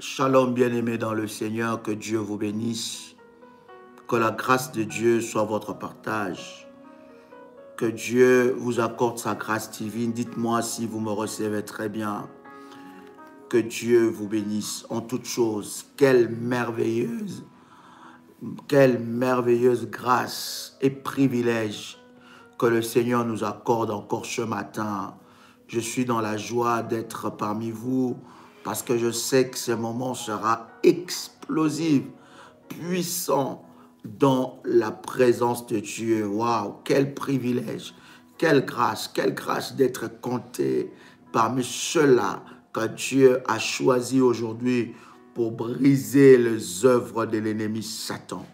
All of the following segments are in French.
Shalom bien-aimés dans le Seigneur, que Dieu vous bénisse, que la grâce de Dieu soit votre partage, que Dieu vous accorde sa grâce divine. Dites-moi si vous me recevez très bien. Que Dieu vous bénisse en toutes choses. Quelle merveilleuse grâce et privilège que le Seigneur nous accorde encore ce matin. Je suis dans la joie d'être parmi vous parce que je sais que ce moment sera explosif, puissant dans la présence de Dieu. Waouh, quel privilège, quelle grâce d'être compté parmi ceux-là que Dieu a choisi aujourd'hui pour briser les œuvres de l'ennemi Satan.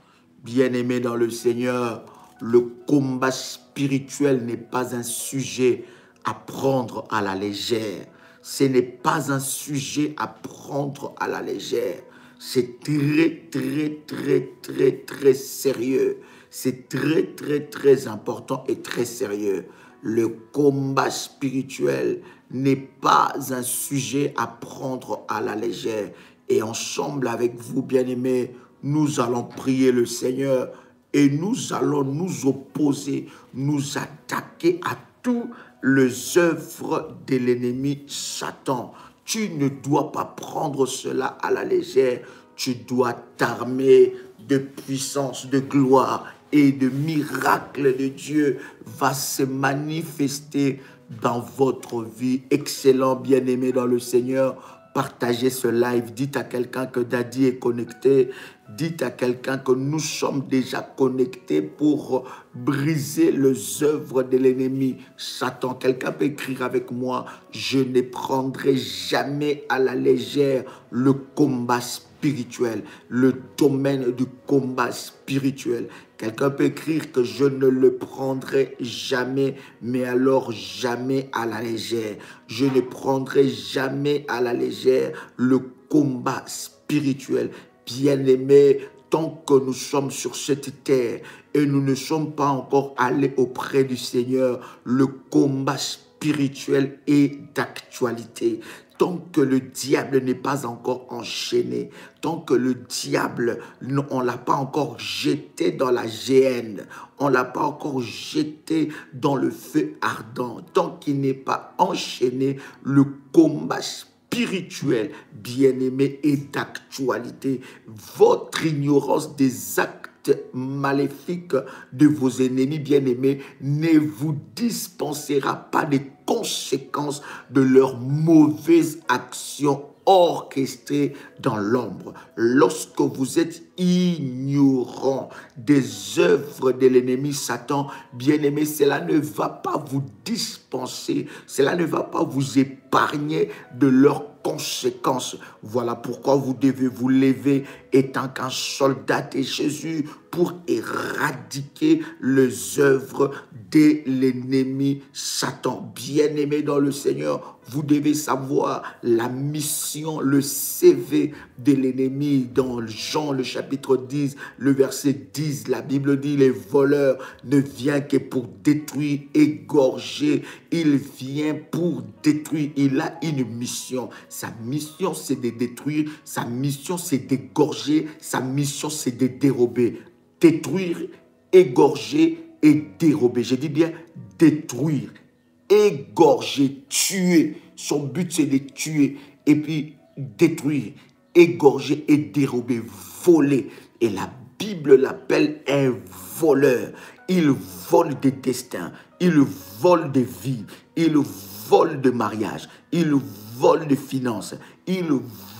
Bien-aimés dans le Seigneur, le combat spirituel n'est pas un sujet à prendre à la légère. Ce n'est pas un sujet à prendre à la légère. C'est très sérieux. C'est très important et très sérieux. Le combat spirituel n'est pas un sujet à prendre à la légère. Et ensemble avec vous, bien-aimés, nous allons prier le Seigneur et nous allons nous opposer, nous attaquer à toutes les œuvres de l'ennemi Satan. Tu ne dois pas prendre cela à la légère. Tu dois t'armer de puissance, de gloire et de miracles de Dieu va se manifester dans votre vie. Excellent, bien-aimé dans le Seigneur. Partagez ce live. Dites à quelqu'un que Daddy est connecté. Dites à quelqu'un que nous sommes déjà connectés pour briser les œuvres de l'ennemi Satan. Quelqu'un peut écrire avec moi: je ne prendrai jamais à la légère le combat spirituel, le domaine du combat spirituel. Quelqu'un peut écrire que je ne le prendrai jamais, mais alors jamais à la légère. Je ne prendrai jamais à la légère le combat spirituel. Bien-aimés, tant que nous sommes sur cette terre et nous ne sommes pas encore allés auprès du Seigneur, le combat spirituel est d'actualité. Tant que le diable n'est pas encore enchaîné, tant que le diable, on ne l'a pas encore jeté dans la géhenne, on ne l'a pas encore jeté dans le feu ardent, tant qu'il n'est pas enchaîné, le combat spirituel, bien-aimé, est d'actualité. Votre ignorance des actes maléfiques de vos ennemis bien-aimés ne vous dispensera pas des conséquences de leurs mauvaises actions orchestrées dans l'ombre. Lorsque vous êtes ignorant des œuvres de l'ennemi Satan, bien-aimé, cela ne va pas vous dispenser, cela ne va pas vous épargner de leurs conséquences. Voilà pourquoi vous devez vous lever étant qu'un soldat de Jésus pour éradiquer les œuvres de l'ennemi Satan. Bien-aimé dans le Seigneur, vous devez savoir la mission, le CV de l'ennemi. Dans Jean, le chapitre 10, le verset 10, la Bible dit: les voleurs ne viennent que pour détruire, égorger. Il vient pour détruire. Il a une mission. Sa mission, c'est de détruire. Sa mission, c'est d'égorger. Sa mission, c'est de dérober. Détruire, égorger et dérober. Je dis bien détruire, égorger, tuer. Son but, c'est de tuer et puis détruire, égorger et dérober, voler. Et la Bible l'appelle un voleur. Il vole des destins, il vole des vies, il vole de mariage, il vole de finances, il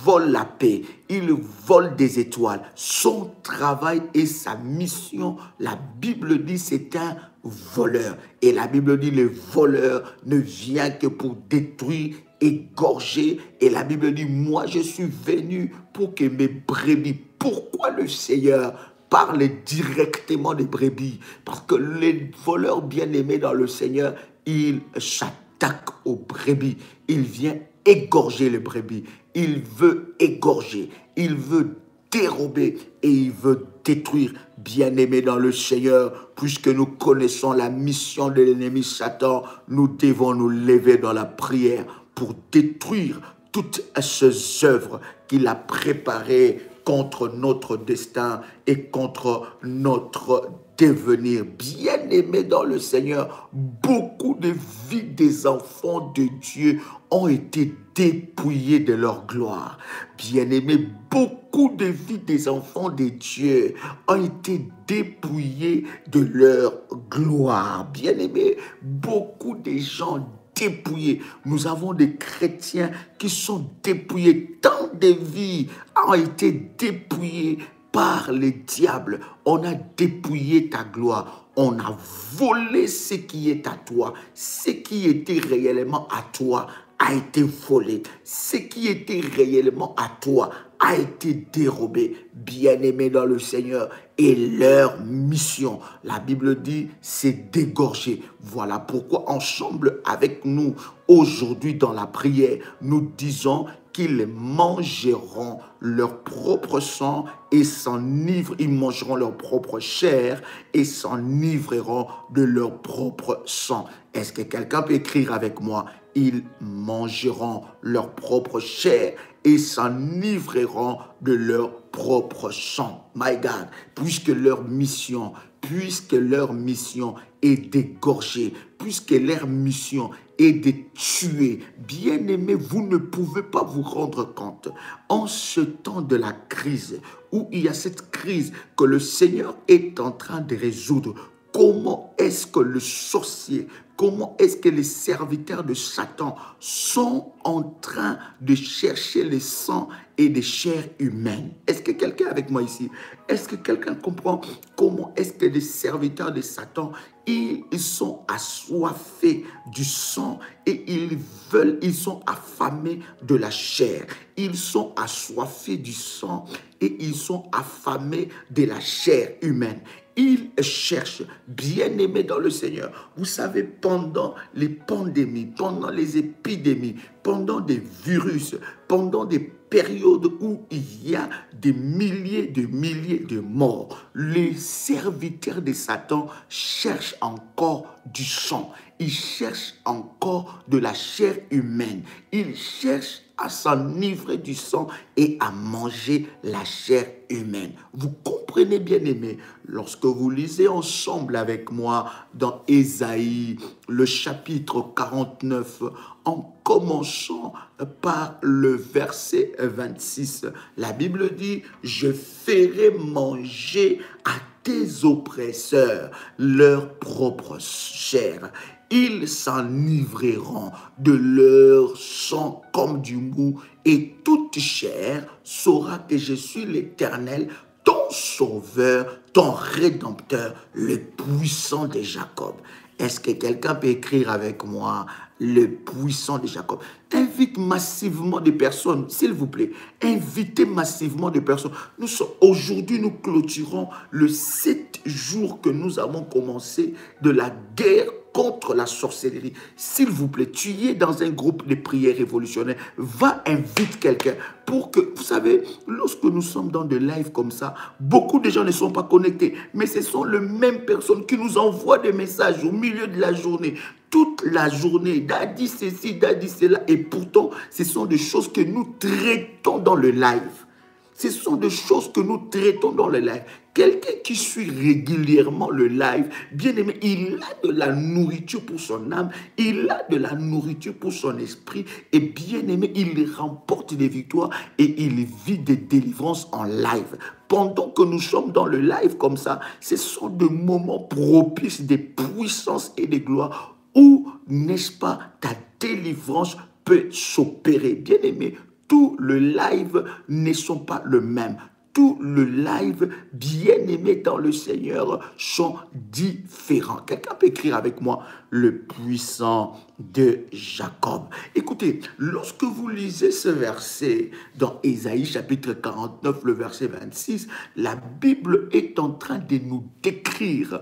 vole la paix, il vole des étoiles. Son travail et sa mission, la Bible dit, c'est un voleur. Et la Bible dit, le voleur ne vient que pour détruire, égorger. Et la Bible dit, moi je suis venu pour que mes brebis. Pourquoi le Seigneur parle directement des brebis? Parce que les voleurs bien-aimés dans le Seigneur, ils s'attaquent aux brebis. Il vient égorger les brebis. Il veut égorger. Il veut dérober et il veut détruire. Bien-aimés dans le Seigneur, puisque nous connaissons la mission de l'ennemi Satan, nous devons nous lever dans la prière pour détruire toutes ces œuvres qu'il a préparées contre notre destin et contre notre devenir. Bien-aimés dans le Seigneur, beaucoup de vies des enfants de Dieu ont été dépouillées de leur gloire. Bien-aimés, beaucoup de vies des enfants de Dieu ont été dépouillées de leur gloire. Bien-aimés, beaucoup de gens dépouillés. Nous avons des chrétiens qui sont dépouillés. Tant de vies ont été dépouillées par les diables. On a dépouillé ta gloire. On a volé ce qui est à toi. Ce qui était réellement à toi a été volé. Ce qui était réellement à toi a été dérobé. Bien-aimés dans le Seigneur, et leur mission, la Bible dit, c'est d'égorger. Voilà pourquoi ensemble avec nous, aujourd'hui dans la prière, nous disons qu'ils mangeront leur propre sang et s'enivreront, ils mangeront leur propre chair et s'enivreront de leur propre sang. Est-ce que quelqu'un peut écrire avec moi? Ils mangeront leur propre chair et s'enivreront de leur propre sang. My God, puisque leur mission est d'égorger, puisque leur mission est de tuer. Bien-aimés, vous ne pouvez pas vous rendre compte, en ce temps de la crise, où il y a cette crise que le Seigneur est en train de résoudre, comment est-ce que le sorcier, comment est-ce que les serviteurs de Satan sont en train de chercher le sang et des chairs humaines? Est-ce que quelqu'un est avec moi ici? Est-ce que quelqu'un comprend comment est-ce que les serviteurs de Satan, ils sont assoiffés du sang et ils sont affamés de la chair. Ils sont assoiffés du sang et ils sont affamés de la chair humaine. Ils cherchent, bien-aimés dans le Seigneur. Vous savez, pendant les pandémies, pendant les épidémies, pendant des virus, pendant des périodes où il y a des milliers de morts, les serviteurs de Satan cherchent encore du sang. Ils cherchent encore de la chair humaine. Ils cherchent à s'enivrer du sang et à manger la chair humaine. Vous comprenez, bien aimé, lorsque vous lisez ensemble avec moi dans Ésaïe, le chapitre 49, en commençant par le verset 26, la Bible dit « Je ferai manger à tes oppresseurs leur propre chair. Ils s'enivreront de leur sang comme du mou, et toute chair saura que je suis l'Éternel, ton sauveur, ton rédempteur, le puissant de Jacob. » Est-ce que quelqu'un peut écrire avec moi le puissant de Jacob? Invite massivement des personnes, s'il vous plaît. Invitez massivement des personnes. Aujourd'hui, nous clôturons le 7 jours que nous avons commencé de la guerre contre la sorcellerie. S'il vous plaît, tu es dans un groupe de prières révolutionnaires, va invite quelqu'un pour que, vous savez, lorsque nous sommes dans des lives comme ça, beaucoup de gens ne sont pas connectés, mais ce sont les mêmes personnes qui nous envoient des messages au milieu de la journée, toute la journée, d'Adi ceci, d'Adi cela, et pourtant, ce sont des choses que nous traitons dans le live. Ce sont des choses que nous traitons dans le live. Quelqu'un qui suit régulièrement le live, bien aimé, il a de la nourriture pour son âme, il a de la nourriture pour son esprit, et bien aimé, il remporte des victoires et il vit des délivrances en live. Pendant que nous sommes dans le live comme ça, ce sont des moments propices, des puissances et des gloires où, n'est-ce pas, ta délivrance peut s'opérer. Bien aimé, tout le live ne sont pas le même. Tout le live, bien-aimé dans le Seigneur, sont différents. Quelqu'un peut écrire avec moi le puissant de Jacob. Écoutez, lorsque vous lisez ce verset dans Ésaïe chapitre 49, le verset 26, la Bible est en train de nous décrire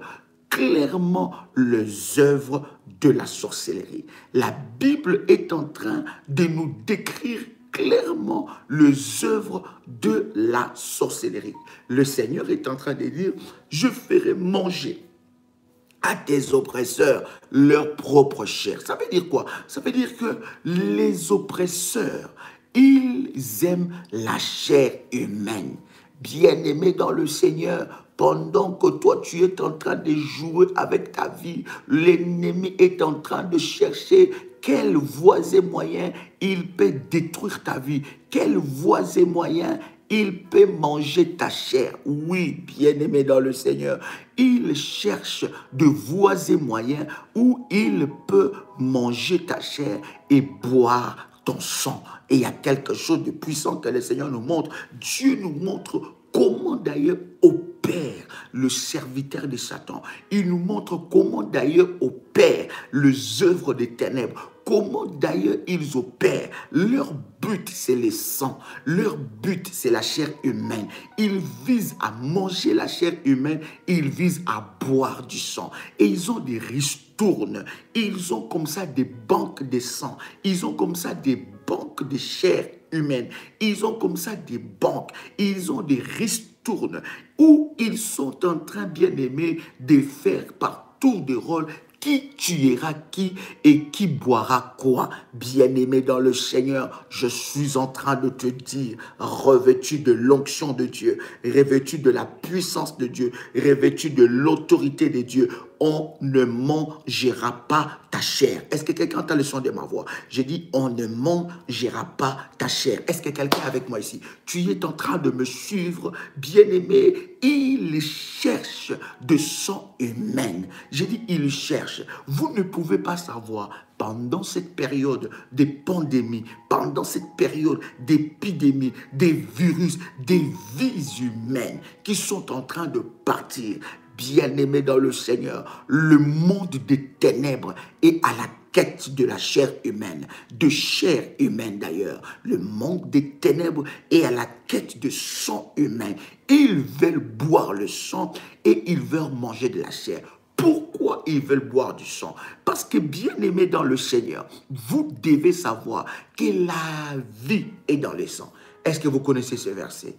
clairement les œuvres de la sorcellerie. La Bible est en train de nous décrire clairement les œuvres de la sorcellerie. Le Seigneur est en train de dire, je ferai manger à tes oppresseurs leur propre chair. Ça veut dire quoi? Ça veut dire que les oppresseurs, Ils aiment la chair humaine. Bien-aimé dans le Seigneur, pendant que toi tu es en train de jouer avec ta vie, l'ennemi est en train de chercher quelles voies et moyens il peut détruire ta vie, quelles voies et moyens il peut manger ta chair. Oui, bien-aimé dans le Seigneur, il cherche de voies et moyens où il peut manger ta chair et boire ton sang. Et il y a quelque chose de puissant que le Seigneur nous montre. Dieu nous montre comment d'ailleurs opère le serviteur de Satan. Il nous montre comment d'ailleurs opère les œuvres des ténèbres. Comment d'ailleurs ils opèrent. Leur but, c'est le sang. Leur but, c'est la chair humaine. Ils visent à manger la chair humaine. Ils visent à boire du sang. Et ils ont des ristournes. Ils ont comme ça des banques de sang. Ils ont comme ça des banques de chair humaine. Ils ont comme ça des banques. Ils ont des ristournes où ils sont en train, bien aimé, de faire par tour de rôle qui tuera qui et qui boira quoi. Bien-aimé dans le Seigneur, je suis en train de te dire, revêtu de l'onction de Dieu, revêtu de la puissance de Dieu, revêtu de l'autorité de Dieu, on ne mangera pas ta chair. Est-ce que quelqu'un entend le son de ma voix? J'ai dit, on ne mangera pas ta chair. Est-ce que quelqu'un est avec moi ici? Tu es en train de me suivre, bien-aimé. Il cherche de sang humain. J'ai dit, il cherche. Vous ne pouvez pas savoir pendant cette période de pandémie, pendant cette période d'épidémie, des virus, des vies humaines qui sont en train de partir. Bien-aimé dans le Seigneur, le monde des ténèbres est à la quête de la chair humaine, de chair humaine d'ailleurs. Le monde des ténèbres est à la quête de sang humain. Ils veulent boire le sang et ils veulent manger de la chair. Pourquoi ils veulent boire du sang? Parce que, bien-aimé dans le Seigneur, vous devez savoir que la vie est dans le sang. Est-ce que vous connaissez ce verset?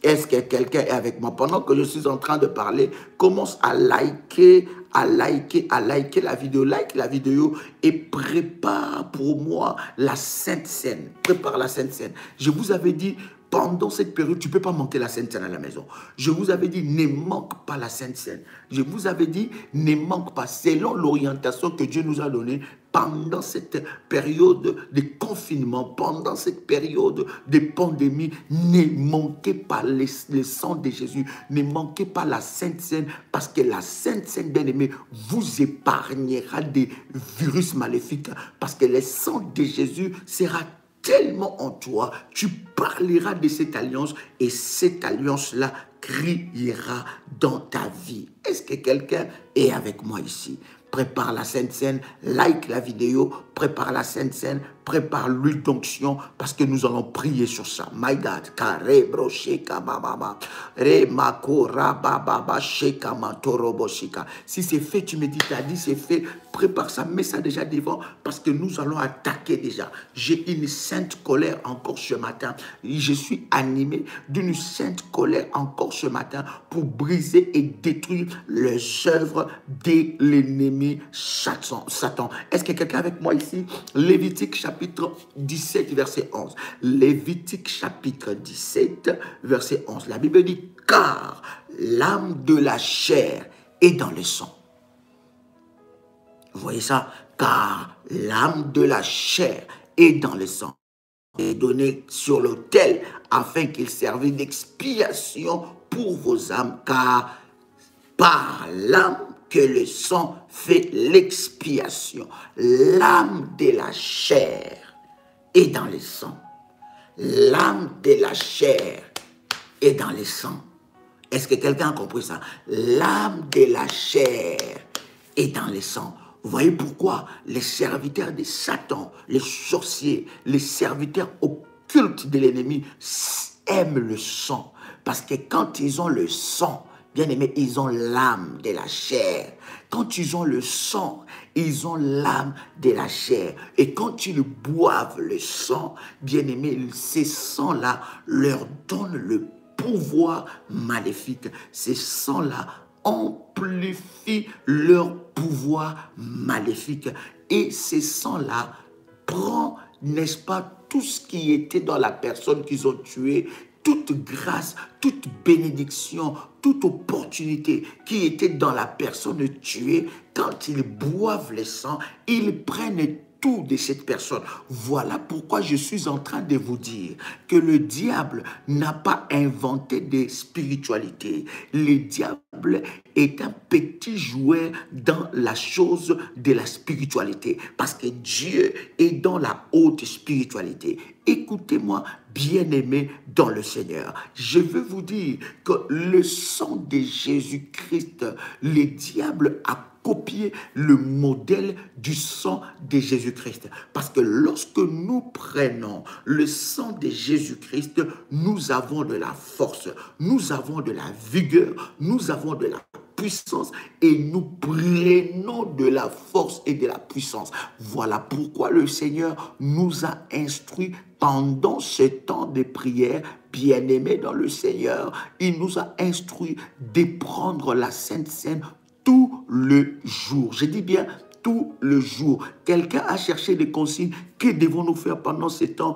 Est-ce que quelqu'un est avec moi? Pendant que je suis en train de parler, commence à liker la vidéo. Like la vidéo et prépare pour moi la Sainte Seine. Prépare la Sainte Seine. Je vous avais dit, pendant cette période, tu ne peux pas manquer la Sainte Seine à la maison. Je vous avais dit, ne manque pas la Sainte Seine. Je vous avais dit, ne manque pas. Selon l'orientation que Dieu nous a donnée, pendant cette période de confinement, pendant cette période de pandémie, ne manquez pas le sang de Jésus. Ne manquez pas la Sainte Seine, parce que la Sainte Seine, bien-aimée, vous épargnera des virus maléfiques. Parce que le sang de Jésus sera tellement en toi, tu parleras de cette alliance et cette alliance-là criera dans ta vie. Est-ce que quelqu'un est avec moi ici? Prépare la Sainte Seine, like la vidéo, prépare la Sainte Seine, prépare l'huile d'onction parce que nous allons prier sur ça. My God, kare brosheka bababa, remakora bababa sheka matoroboshika. Si c'est fait, tu me dis, tu as dit c'est fait, prépare ça, mets ça déjà devant parce que nous allons attaquer déjà. J'ai une sainte colère encore ce matin. Je suis animé d'une sainte colère encore ce matin pour briser et détruire les œuvres de l'ennemi Satan. Est-ce que quelqu'un avec moi ici? Lévitique chapitre 17 verset 11. Lévitique chapitre 17 verset 11. La Bible dit, car l'âme de la chair est dans le sang. Vous voyez ça? Car l'âme de la chair est dans le sang. Est donné sur l'autel afin qu'il serve d'expiation pour vos âmes, car par l'âme que le sang fait l'expiation. L'âme de la chair est dans le sang. L'âme de la chair est dans le sang. Est-ce que quelqu'un a compris ça? L'âme de la chair est dans le sang. Vous voyez pourquoi les serviteurs de Satan, les sorciers, les serviteurs occultes de l'ennemi aiment le sang. Parce que quand ils ont le sang, bien aimé, ils ont l'âme de la chair. Quand ils ont le sang, ils ont l'âme de la chair. Et quand ils boivent le sang, bien aimé, ces sangs-là leur donnent le pouvoir maléfique. Ces sangs-là amplifie leur pouvoir maléfique. Et ces sangs-là prend, n'est-ce pas, tout ce qui était dans la personne qu'ils ont tuée, toute grâce, toute bénédiction, toute opportunité qui était dans la personne tuée. Quand ils boivent le sang, ils prennent tout de cette personne. Voilà pourquoi je suis en train de vous dire que le diable n'a pas inventé des spiritualités. Le diable est un petit jouet dans la chose de la spiritualité, parce que Dieu est dans la haute spiritualité. Écoutez-moi, bien-aimés dans le Seigneur, je veux vous dire que le sang de Jésus-Christ, le diable a copier le modèle du sang de Jésus-Christ. Parce que lorsque nous prenons le sang de Jésus-Christ, nous avons de la force, nous avons de la vigueur, nous avons de la puissance et nous prenons de la force et de la puissance. Voilà pourquoi le Seigneur nous a instruits pendant ce temps de prière. Bien-aimés dans le Seigneur, il nous a instruits de prendre la Sainte Seine tout le jour. Je dis bien tout le jour. Quelqu'un a cherché des consignes. Que devons-nous faire pendant ces temps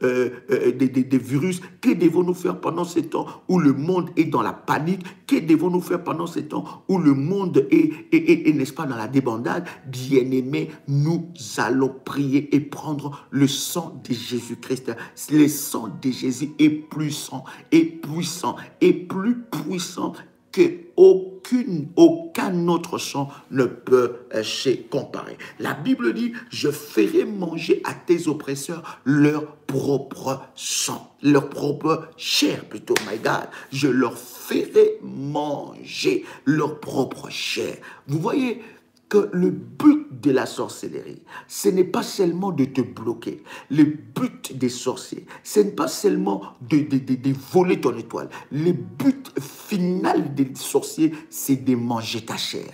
des virus? Que devons-nous faire pendant ces temps où le monde est dans la panique? Que devons-nous faire pendant ces temps où le monde est n'est-ce pas, dans la débandade? Bien-aimés, nous allons prier et prendre le sang de Jésus-Christ. Le sang de Jésus est puissant, et puissant, et plus puissant que aucun autre sang ne peut se comparer. La Bible dit, je ferai manger à tes oppresseurs leur propre sang, leur propre chair plutôt, my God. Je leur ferai manger leur propre chair. Vous voyez que le but de la sorcellerie, ce n'est pas seulement de te bloquer. Le but des sorciers, ce n'est pas seulement de voler ton étoile. Le but final des sorciers, c'est de manger ta chair.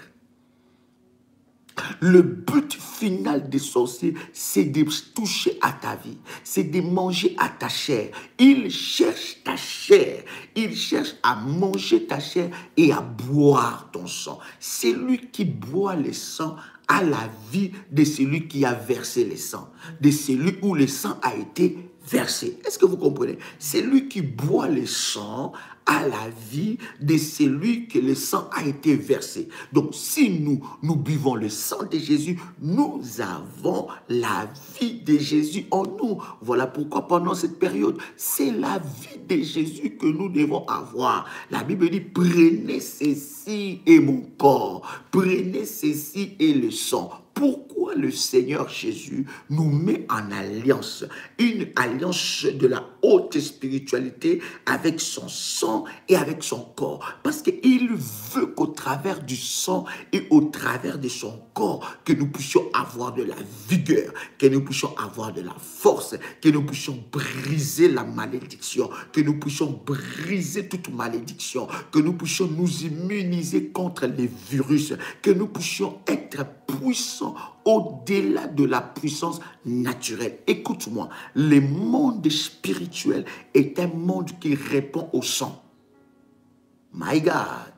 Le but final des sorciers, c'est de toucher à ta vie, c'est de manger à ta chair. Ils cherchent ta chair, ils cherchent à manger ta chair et à boire ton sang. Celui qui boit le sang a la vie de celui qui a versé le sang, de celui où le sang a été versé. Est-ce que vous comprenez? Celui qui boit le sang à la vie de celui que le sang a été versé. Donc, si nous buvons le sang de Jésus, nous avons la vie de Jésus en nous. Voilà pourquoi pendant cette période, c'est la vie de Jésus que nous devons avoir. La Bible dit, prenez ceci et mon corps, prenez ceci et le sang. Pourquoi le Seigneur Jésus nous met en alliance, une alliance de la haute spiritualité avec son sang et avec son corps? Parce qu'il veut qu'au travers du sang et au travers de son corps, que nous puissions avoir de la vigueur, que nous puissions avoir de la force, que nous puissions briser la malédiction, que nous puissions briser toute malédiction, que nous puissions nous immuniser contre les virus, que nous puissions être puissants au-delà de la puissance naturelle. Écoute-moi, le monde spirituel est un monde qui répond au sang. My God,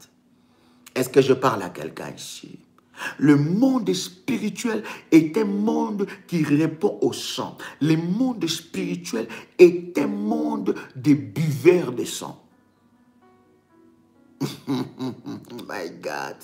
est-ce que je parle à quelqu'un ici? Le monde spirituel est un monde qui répond au sang. Le monde spirituel est un monde de buveurs de sang. My God,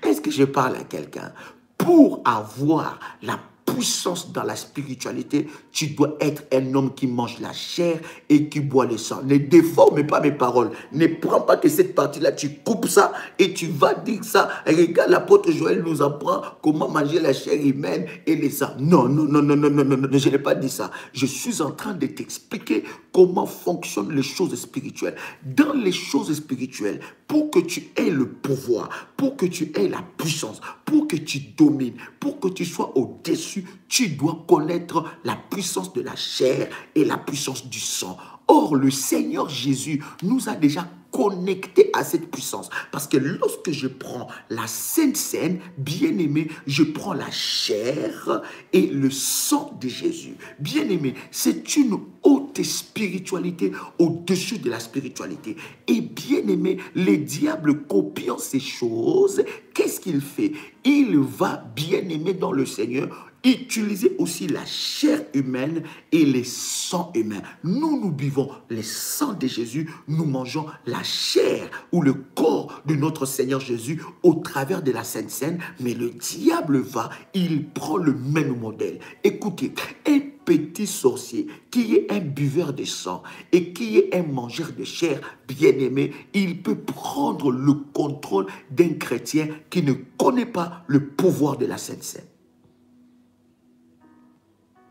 est-ce que je parle à quelqu'un? Pour avoir la puissance dans la spiritualité, tu dois être un homme qui mange la chair et qui boit le sang. Ne déforme pas mes paroles. Ne prends pas que cette partie-là, tu coupes ça et tu vas dire ça. Et regarde, l'apôtre Joël nous apprend comment manger la chair humaine et le sang. Non, non, non, non, non, non, non, non, je n'ai pas dit ça. Je suis en train de t'expliquer comment fonctionnent les choses spirituelles. Dans les choses spirituelles, pour que tu aies le pouvoir, pour que tu aies la puissance, pour que tu domines, pour que tu sois au-dessus, tu dois connaître la puissance de la chair et la puissance du sang. Or, le Seigneur Jésus nous a déjà connectés à cette puissance. Parce que lorsque je prends la Sainte Seine, bien-aimé, je prends la chair et le sang de Jésus. Bien-aimé, c'est une haute toute spiritualité au-dessus de la spiritualité. Et bien aimé, les diables copiant ces choses, qu'est-ce qu'il fait? Il va, bien aimé dans le Seigneur, utiliser aussi la chair humaine et les sangs humains. Nous buvons les sangs de Jésus, nous mangeons la chair ou le corps de notre Seigneur Jésus au travers de la Sainte Seine, mais le diable va, il prend le même modèle. Écoutez, un petit sorcier qui est un buveur de sang et qui est un mangeur de chair, bien-aimé, il peut prendre le contrôle d'un chrétien qui ne connaît pas le pouvoir de la Sainte Seine.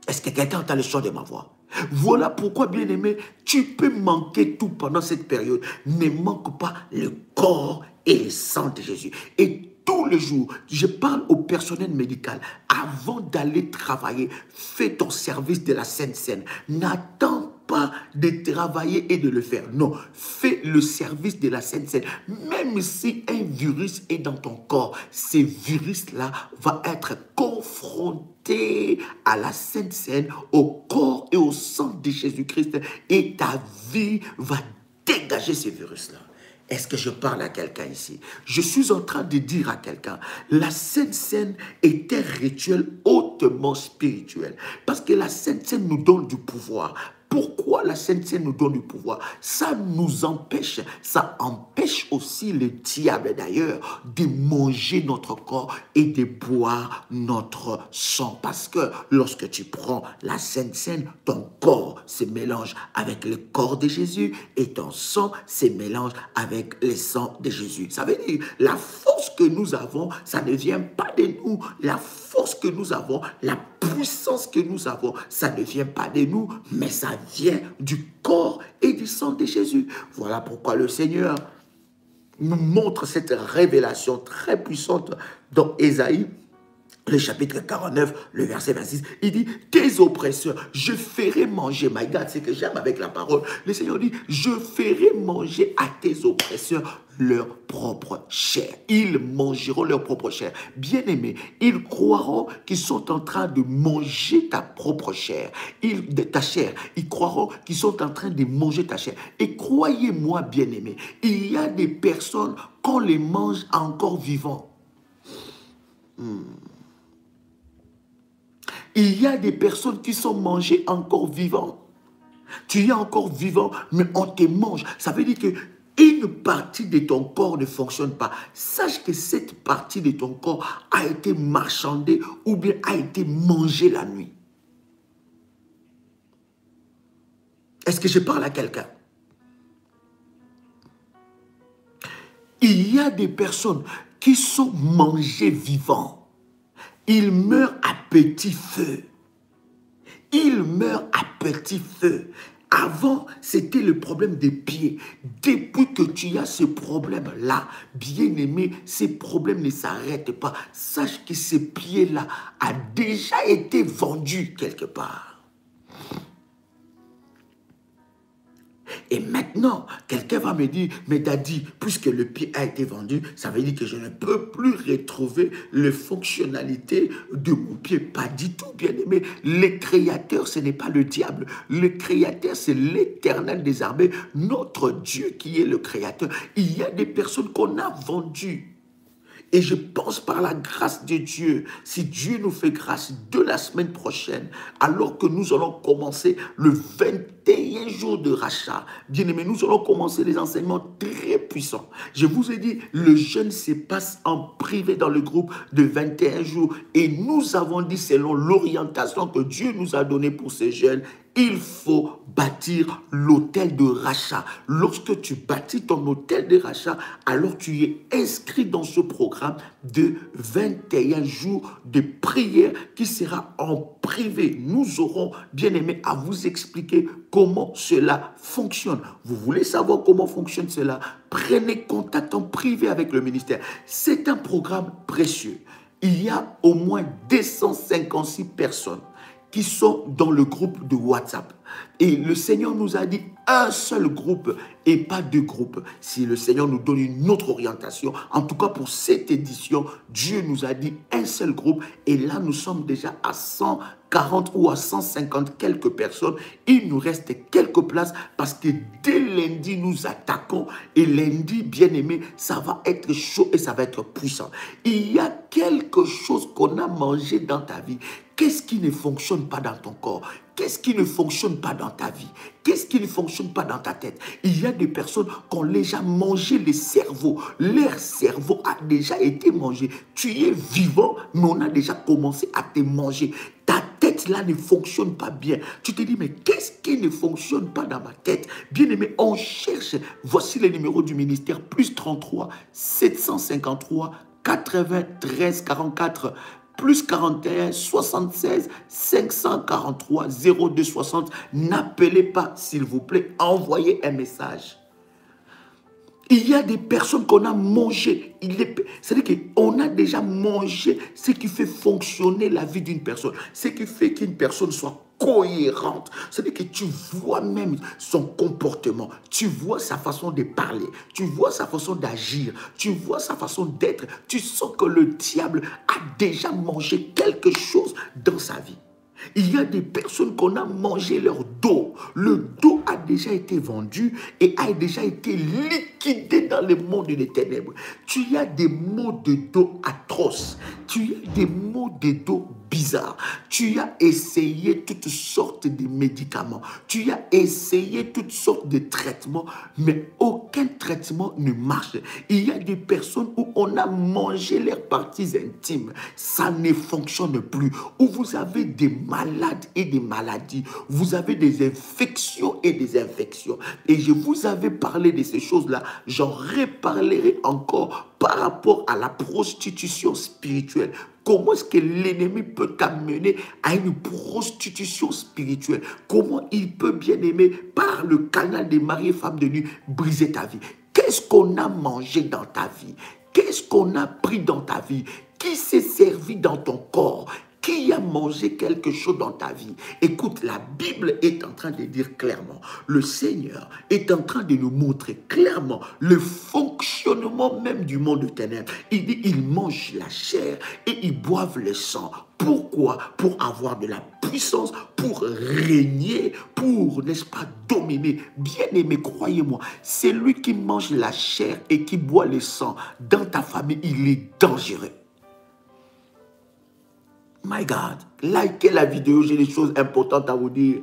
Est-ce que quelqu'un entend le son de ma voix? Voilà pourquoi, bien-aimé, tu peux manquer tout pendant cette période. Ne manque pas le corps et le sang de Jésus. Et tous les jours, je parle au personnel médical, avant d'aller travailler, fais ton service de la Sainte Seine. N'attends pas de travailler et de le faire. Non, fais le service de la Sainte Seine. Même si un virus est dans ton corps, ce virus-là va être confronté à la Sainte Seine, au corps et au sang de Jésus-Christ, et ta vie va dégager ce virus-là. Est-ce que je parle à quelqu'un ici? Je suis en train de dire à quelqu'un, la Sainte Seine est un rituel hautement spirituel. Parce que la Sainte Seine nous donne du pouvoir. Pourquoi la Sainte Seine nous donne du pouvoir? Ça nous empêche, ça empêche aussi le diable d'ailleurs de manger notre corps et de boire notre sang. Parce que lorsque tu prends la Sainte Seine, ton corps se mélange avec le corps de Jésus et ton sang se mélange avec le sang de Jésus. Ça veut dire, la force que nous avons, ça ne vient pas de nous. La force que nous avons, la puissance que nous avons, ça ne vient pas de nous, mais ça vient du corps et du sang de Jésus. Voilà pourquoi le Seigneur nous montre cette révélation très puissante dans Ésaïe, le chapitre 49, le verset 26. Il dit, tes oppresseurs, je ferai manger. My God, c'est que j'aime avec la parole. Le Seigneur dit, je ferai manger à tes oppresseurs leur propre chair. Ils mangeront leur propre chair. Bien-aimés, ils croiront qu'ils sont en train de manger ta propre chair. Ta chair. Ils croiront qu'ils sont en train de manger ta chair. Et croyez-moi, bien-aimés, il y a des personnes qu'on les mange encore vivants. Il y a des personnes qui sont mangées encore vivantes. Tu es encore vivant, mais on te mange. Ça veut dire que une partie de ton corps ne fonctionne pas. Sache que cette partie de ton corps a été marchandée ou bien a été mangée la nuit. Est-ce que je parle à quelqu'un? Il y a des personnes qui sont mangées vivants. Ils meurent à petit feu. Ils meurent à petit feu. Avant, c'était le problème des pieds. Depuis que tu as ce problème-là, bien-aimé, ces problèmes ne s'arrêtent pas. Sache que ce pied-là a déjà été vendu quelque part. Et maintenant, quelqu'un va me dire, mais Daddy, puisque le pied a été vendu, ça veut dire que je ne peux plus retrouver les fonctionnalités de mon pied. Pas du tout, bien-aimé. Le Créateur, ce n'est pas le diable. Le Créateur, c'est l'Éternel des armées, notre Dieu qui est le Créateur. Il y a des personnes qu'on a vendues. Et je pense par la grâce de Dieu, si Dieu nous fait grâce de la semaine prochaine, alors que nous allons commencer le 21 jour de rachat, bien aimé, nous allons commencer des enseignements très puissants. Je vous ai dit, le jeûne se passe en privé dans le groupe de 21 jours. Et nous avons dit, selon l'orientation que Dieu nous a donnée pour ce jeûne, il faut bâtir l'hôtel de rachat. Lorsque tu bâtis ton hôtel de rachat, alors tu es inscrit dans ce programme de 21 jours de prière qui sera en privé. Nous aurons, bien aimé, à vous expliquer comment cela fonctionne. Vous voulez savoir comment fonctionne cela? Prenez contact en privé avec le ministère. C'est un programme précieux. Il y a au moins 256 personnes qui sont dans le groupe de WhatsApp. Et le Seigneur nous a dit, un seul groupe et pas deux groupes. Si le Seigneur nous donne une autre orientation, en tout cas pour cette édition, Dieu nous a dit un seul groupe et là nous sommes déjà à 140 ou à 150 quelques personnes. Il nous reste quelques places parce que dès lundi nous attaquons et lundi, bien aimé, ça va être chaud et ça va être puissant. Il y a quelque chose qu'on a mangé dans ta vie. Qu'est-ce qui ne fonctionne pas dans ton corps? Qu'est-ce qui ne fonctionne pas dans ta vie? Qu'est-ce qui ne fonctionne pas dans ta tête? Il y a des personnes qui ont déjà mangé le cerveau. Leur cerveau a déjà été mangé. Tu es vivant, mais on a déjà commencé à te manger. Ta tête là ne fonctionne pas bien. Tu te dis, mais qu'est-ce qui ne fonctionne pas dans ma tête? Bien aimé, on cherche. Voici le numéro du ministère, plus 33 753 93 44. Plus 41 76 543 02 60. N'appelez pas, s'il vous plaît. Envoyez un message. Il y a des personnes qu'on a mangé. C'est-à-dire qu'on a déjà mangé ce qui fait fonctionner la vie d'une personne. Ce qui fait qu'une personne soit cohérente. C'est-à-dire que tu vois même son comportement. Tu vois sa façon de parler. Tu vois sa façon d'agir. Tu vois sa façon d'être. Tu sens que le diable a déjà mangé quelque chose dans sa vie. Il y a des personnes qu'on a mangé leur dos. Le dos a déjà été vendu et a déjà été liquidé dans le monde des ténèbres. Tu as des maux de dos atroces. Tu as des maux de dos bizarres. Tu as essayé toutes sortes de médicaments. Tu as essayé toutes sortes de traitements, mais aucun traitement ne marche. Il y a des personnes où on a mangé leurs parties intimes. Ça ne fonctionne plus. Où vous avez des malades et des maladies. Vous avez des infections et des infections. Et je vous avais parlé de ces choses-là. J'en reparlerai encore par rapport à la prostitution spirituelle. Comment est-ce que l'ennemi peut t'amener à une prostitution spirituelle? Comment il peut, bien aimer, par le canal des maris et femmes de nuit, briser ta vie? Qu'est-ce qu'on a mangé dans ta vie? Qu'est-ce qu'on a pris dans ta vie? Qui s'est servi dans ton corps? Qui a mangé quelque chose dans ta vie? Écoute, la Bible est en train de dire clairement, le Seigneur est en train de nous montrer clairement le fonctionnement même du monde de ténèbres. Il dit, ils mangent la chair et ils boivent le sang. Pourquoi? Pour avoir de la puissance, pour régner, pour, n'est-ce pas, dominer. Bien-aimé, croyez-moi, c'est lui qui mange la chair et qui boit le sang. Dans ta famille, il est dangereux. My God, likez la vidéo, j'ai des choses importantes à vous dire.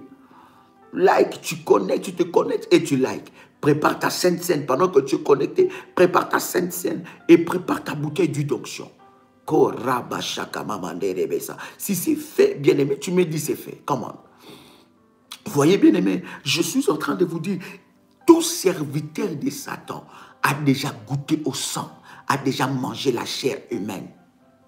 Like, tu connectes, tu te connectes et tu likes. Prépare ta sainte scène pendant que tu es connecté. Prépare ta sainte scène et prépare ta bouteille d'huile d'onction. Si c'est fait, bien aimé, tu me dis c'est fait. Comment? Voyez, bien aimé, je suis en train de vous dire, tout serviteur de Satan a déjà goûté au sang, a déjà mangé la chair humaine.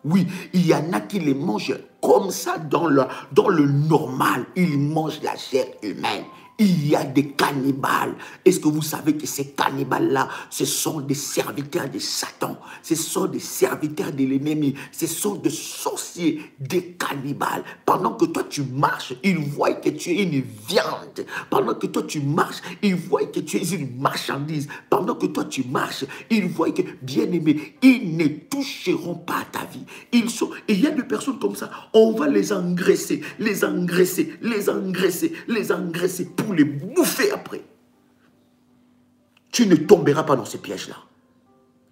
Oui, il y en a qui les mangent comme ça dans le normal. Ils mangent la chair humaine. Il y a des cannibales. Est-ce que vous savez que ces cannibales-là, ce sont des serviteurs de Satan. Ce sont des serviteurs de l'ennemi. Ce sont des sorciers, des cannibales. Pendant que toi tu marches, ils voient que tu es une viande. Pendant que toi tu marches, ils voient que tu es une marchandise. Pendant que toi tu marches, ils voient que, bien aimé, ils ne toucheront pas à ta vie. Et il y a des personnes comme ça, on va les engraisser, les engraisser, les engraisser, les engraisser pour les bouffer après. Tu ne tomberas pas dans ces pièges-là.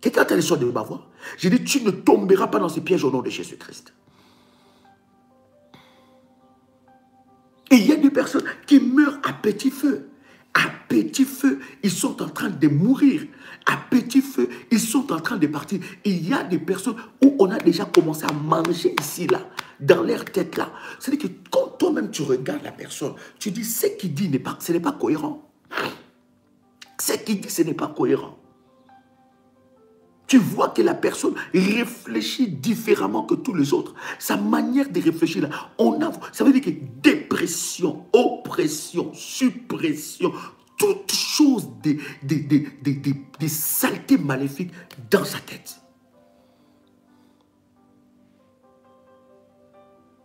Quelqu'un a l'histoire de ma voix? J'ai dit, tu ne tomberas pas dans ces pièges au nom de Jésus-Christ. Et il y a des personnes qui meurent à petit feu. À petit feu, ils sont en train de mourir. À petit feu, ils sont en train de partir. Il y a des personnes où on a déjà commencé à manger ici, là, dans leur tête, là. C'est-à-dire que quand toi-même tu regardes la personne, tu dis, ce qu'il dit, ce n'est pas cohérent. Ce qu'il dit, ce n'est pas cohérent. Tu vois que la personne réfléchit différemment que tous les autres. Sa manière de réfléchir, là, ça veut dire que dépression, oppression, suppression, toutes choses des saletés maléfiques dans sa tête.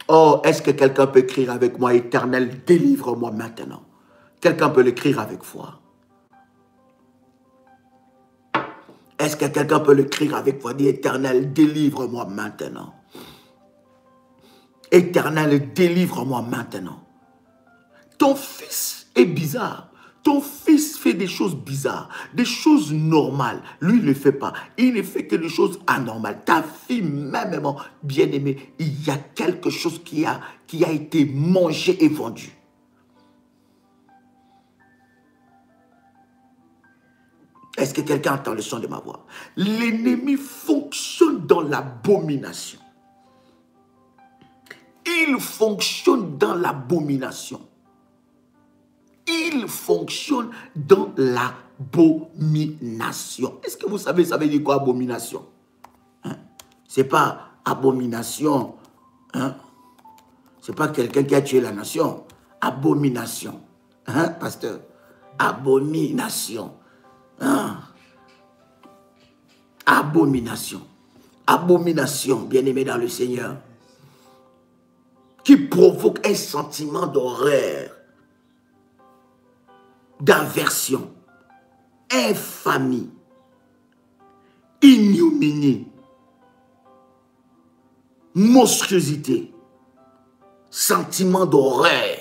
Oh, est-ce que quelqu'un peut écrire avec moi, Éternel, délivre-moi maintenant. Quelqu'un peut l'écrire avec foi. Est-ce que quelqu'un peut l'écrire avec foi? Dis, Éternel, délivre-moi maintenant. Éternel, délivre-moi maintenant. Ton fils est bizarre. Ton fils fait des choses bizarres, des choses normales. Lui, il ne le fait pas. Il ne fait que des choses anormales. Ta fille, même bien-aimée, il y a quelque chose qui a été mangé et vendu. Est-ce que quelqu'un entend le son de ma voix? L'ennemi fonctionne dans l'abomination. Il fonctionne dans l'abomination. Il fonctionne dans l'abomination. Est-ce que vous savez, ça veut dire quoi, abomination? Hein? Ce n'est pas abomination. Hein? Ce n'est pas quelqu'un qui a tué la nation. Abomination. Hein, pasteur? Abomination. Hein? Abomination. Abomination, bien-aimé dans le Seigneur, qui provoque un sentiment d'horreur, d'aversion, infamie, ignominie, monstruosité, sentiment d'horreur.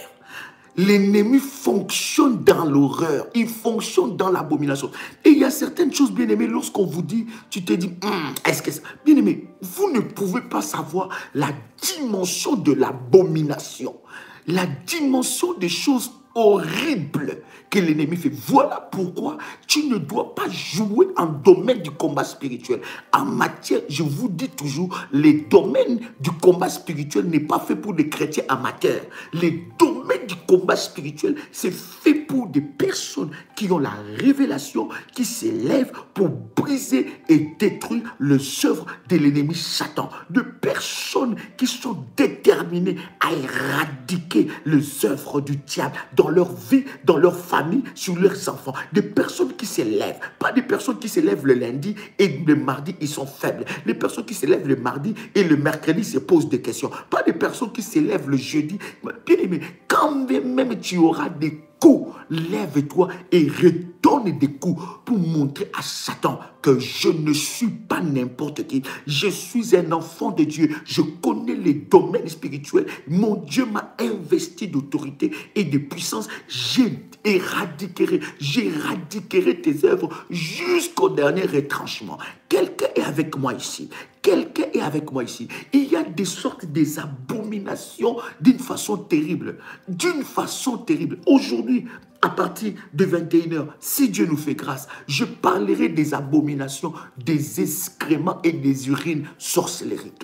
L'ennemi fonctionne dans l'horreur, il fonctionne dans l'abomination. Et il y a certaines choses, bien-aimés, lorsqu'on vous dit, tu te dis, est-ce que ça... Bien-aimés, vous ne pouvez pas savoir la dimension de l'abomination, la dimension des choses horribles que l'ennemi fait. Voilà pourquoi tu ne dois pas jouer en domaine du combat spirituel. En matière, je vous dis toujours, les domaines du combat spirituel n'est pas fait pour des chrétiens amateurs. Les domaines du combat spirituel, c'est fait pour des personnes qui ont la révélation, qui s'élèvent pour briser et détruire les œuvres de l'ennemi Satan. De personnes qui sont déterminées à éradiquer les œuvres du diable dans leur vie, dans leur famille, sur leurs enfants. Des personnes qui s'élèvent, pas des personnes qui s'élèvent le lundi et le mardi, ils sont faibles. Les personnes qui s'élèvent le mardi et le mercredi se posent des questions. Pas des personnes qui s'élèvent le jeudi. Bien aimé, quand même tu auras des coups, lève-toi et redonne des coups pour montrer à Satan que je ne suis pas n'importe qui. Je suis un enfant de Dieu. Je connais les domaines spirituels. Mon Dieu m'a investi d'autorité et de puissance. J'éradiquerai tes œuvres jusqu'au dernier retranchement. Quelqu'un est avec moi ici. Quelqu'un est avec moi ici. Il y a des sortes des abominations d'une façon terrible. D'une façon terrible. Aujourd'hui, à partir de 21h, si Dieu nous fait grâce, je parlerai des abominations, des excréments et des urines sorcellériques.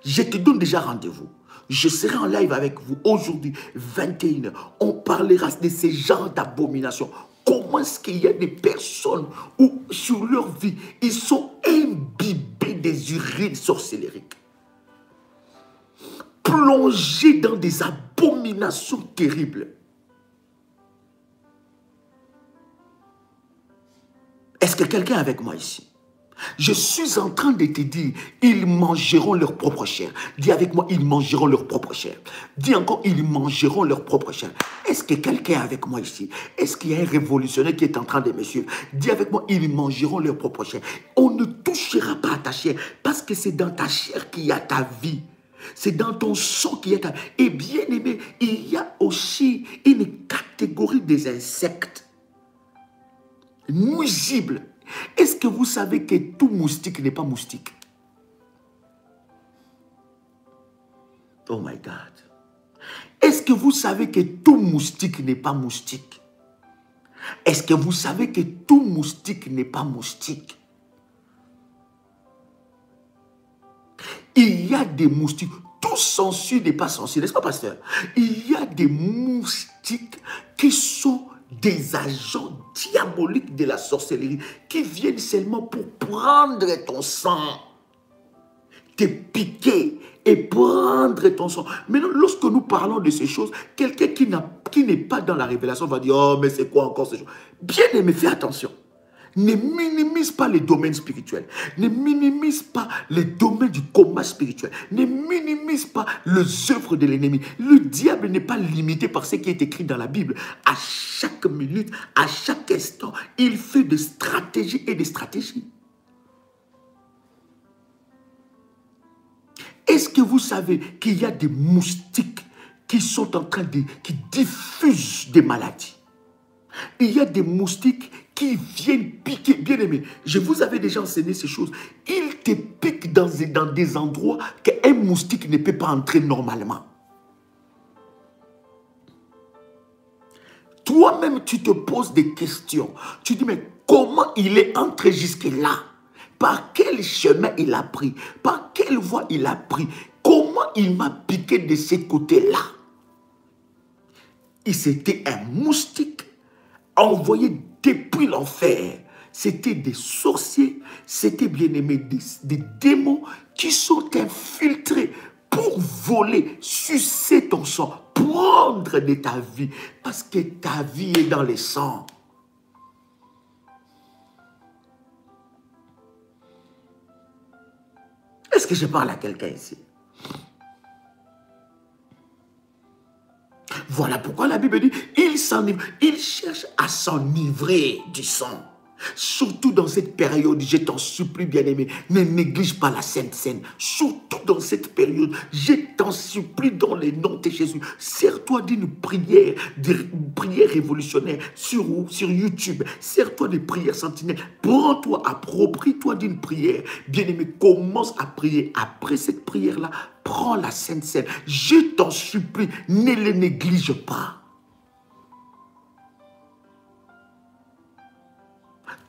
Je te donne déjà rendez-vous. Je serai en live avec vous aujourd'hui, 21h. On parlera de ces genres d'abominations. Comment est-ce qu'il y a des personnes où, sur leur vie, ils sont imbibés des urines sorcellériques, plongés dans des abominations terribles. Est-ce que quelqu'un est avec moi ici? Je suis en train de te dire, ils mangeront leur propre chair. Dis avec moi, ils mangeront leur propre chair. Dis encore, ils mangeront leur propre chair. Est-ce que quelqu'un est avec moi ici? Est-ce qu'il y a un révolutionnaire qui est en train de me suivre? Dis avec moi, ils mangeront leur propre chair. On ne touchera pas à ta chair parce que c'est dans ta chair qu'il y a ta vie. C'est dans ton sang qu'il y a ta vie. Et bien aimé, il y a aussi une catégorie des insectes nuisibles. Est-ce que vous savez que tout moustique n'est pas moustique? Oh my God. Est-ce que vous savez que tout moustique n'est pas moustique? Est-ce que vous savez que tout moustique n'est pas moustique? Il y a des moustiques. Tout sensu n'est pas sensu, n'est-ce pas, pasteur? Il y a des moustiques qui sont des agents diaboliques de la sorcellerie qui viennent seulement pour prendre ton sang, te piquer et prendre ton sang. Maintenant, lorsque nous parlons de ces choses, quelqu'un qui n'est pas dans la révélation va dire « Oh, mais c'est quoi encore ces choses ?» Bien aimé, fais attention. Ne minimise pas les domaines spirituels. Ne minimise pas les domaines du combat spirituel. Ne minimise pas les œuvres de l'ennemi. Le diable n'est pas limité par ce qui est écrit dans la Bible. À chaque minute, à chaque instant, il fait des stratégies et des stratégies. Est-ce que vous savez qu'il y a des moustiques qui sont en train qui diffusent des maladies? Il y a des moustiques qui viennent piquer, bien aimé. Je vous avais déjà enseigné ces choses. Ils te piquent dans des endroits qu'un moustique ne peut pas entrer normalement. Toi-même, tu te poses des questions. Tu dis, mais comment il est entré jusque-là? Par quel chemin il a pris? Par quelle voie il a pris? Comment il m'a piqué de ces côtés-là? Et c'était un moustique envoyé depuis l'enfer. C'était des sorciers, c'était bien aimé des démons qui sont infiltrés pour voler, sucer ton sang, prendre de ta vie, parce que ta vie est dans le sang. Est-ce que je parle à quelqu'un ici? Voilà pourquoi la Bible dit, il s'enivre, il cherche à s'enivrer du sang. Surtout dans cette période, je t'en supplie, bien-aimé, ne néglige pas la Sainte Seine. Surtout dans cette période, je t'en supplie dans le nom de Jésus. Sers-toi d'une prière révolutionnaire sur YouTube. Sers-toi de prières sentinelles. Prends-toi, approprie-toi d'une prière. Bien-aimé, commence à prier. Après cette prière-là, prends la Sainte Seine. Je t'en supplie, ne le néglige pas.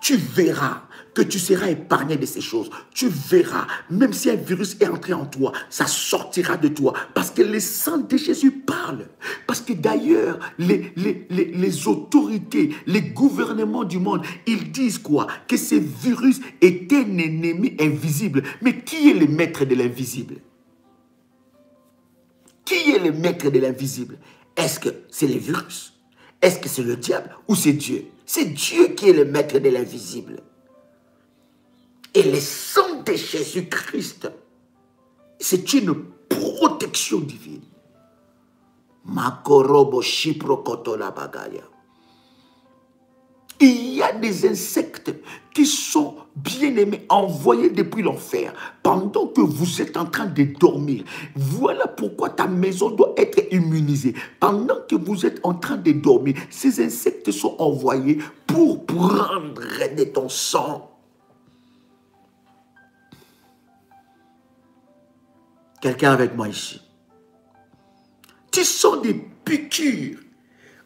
Tu verras que tu seras épargné de ces choses. Tu verras, même si un virus est entré en toi, ça sortira de toi. Parce que le sang de Jésus parle. Parce que d'ailleurs, les autorités, les gouvernements du monde, ils disent quoi? Que ce virus est un ennemi invisible. Mais qui est le maître de l'invisible? Qui est le maître de l'invisible? Est-ce que c'est le virus? Est-ce que c'est le diable ou c'est Dieu? C'est Dieu qui est le maître de l'invisible. Et le sang de Jésus-Christ, c'est une protection divine. Makorobo shiprokotola bagaya. Il y a des insectes qui sont bien aimés, envoyés depuis l'enfer, pendant que vous êtes en train de dormir. Voilà pourquoi ta maison doit être immunisée. Pendant que vous êtes en train de dormir, ces insectes sont envoyés pour prendre de ton sang. Quelqu'un avec moi ici? Tu sens des piqûres.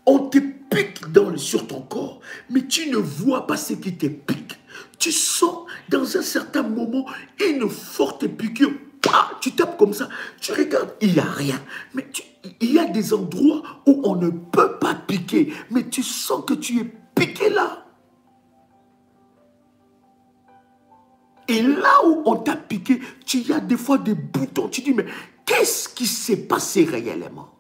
On te pique sur ton corps, mais tu ne vois pas ce qui te pique. Tu sens dans un certain moment une forte piqûre. Ah, tu tapes comme ça, tu regardes, il n'y a rien. Mais il y a des endroits où on ne peut pas piquer, mais tu sens que tu es piqué là. Et là où on t'a piqué, tu y as des fois des boutons. Tu dis, mais qu'est-ce qui s'est passé réellement?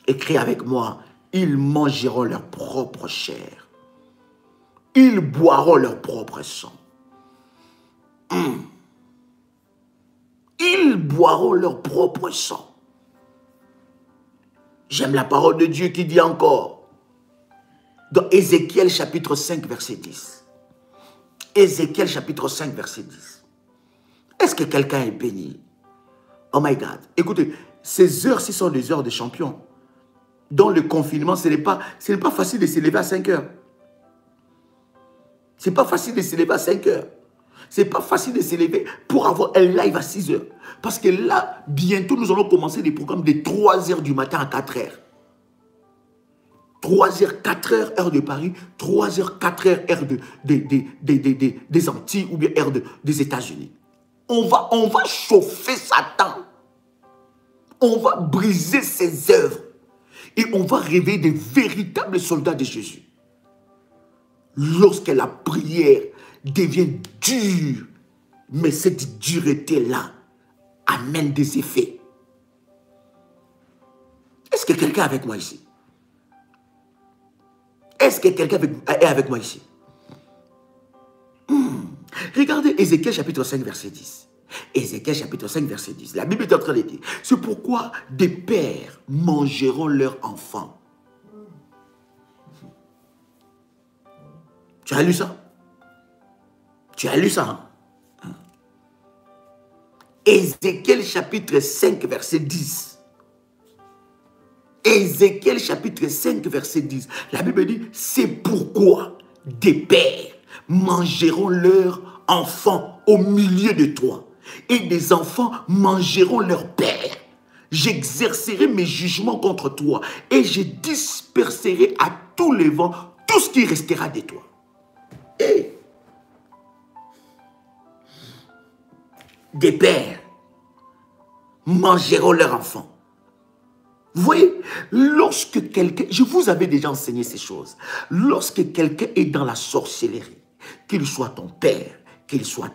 Écris avec moi, ils mangeront leur propre chair. Ils boiront leur propre sang. Ils boiront leur propre sang. J'aime la parole de Dieu qui dit encore, dans Ézéchiel chapitre 5, verset 10. Ézéchiel chapitre 5, verset 10. Est-ce que quelqu'un est béni? Oh my God. Écoutez, ces heures-ci sont des heures de champion. Dans le confinement, ce n'est pas facile de se lever à 5 heures. Ce n'est pas facile de se lever à 5 heures. Ce n'est pas facile de se lever pour avoir un live à 6 heures. Parce que là, bientôt, nous allons commencer des programmes de 3 heures du matin à 4 heures. 3 heures, 4 heures, heure de Paris. 3 heures, 4 heures, heure des Antilles ou bien heure des États-Unis. On va chauffer Satan. On va briser ses œuvres. Et on va rêver des véritables soldats de Jésus. Lorsque la prière devient dure, mais cette dureté-là amène des effets. Est-ce que quelqu'un est avec moi ici? Est-ce que quelqu'un est avec moi ici? Regardez Ézéchiel chapitre 5, verset 10. Ézéchiel chapitre 5, verset 10. La Bible est en train de dire, c'est pourquoi des pères mangeront leurs enfants. Tu as lu ça? Tu as lu ça? Hein? Ézéchiel chapitre 5, verset 10. Ézéchiel chapitre 5, verset 10. La Bible dit, c'est pourquoi des pères mangeront leurs enfants au milieu de toi, et des enfants mangeront leur père. J'exercerai mes jugements contre toi, et je disperserai à tous les vents tout ce qui restera de toi. Et des pères mangeront leurs enfants. Vous voyez, lorsque quelqu'un, je vous avais déjà enseigné ces choses, lorsque quelqu'un est dans la sorcellerie, qu'il soit ton père, qu'elle soit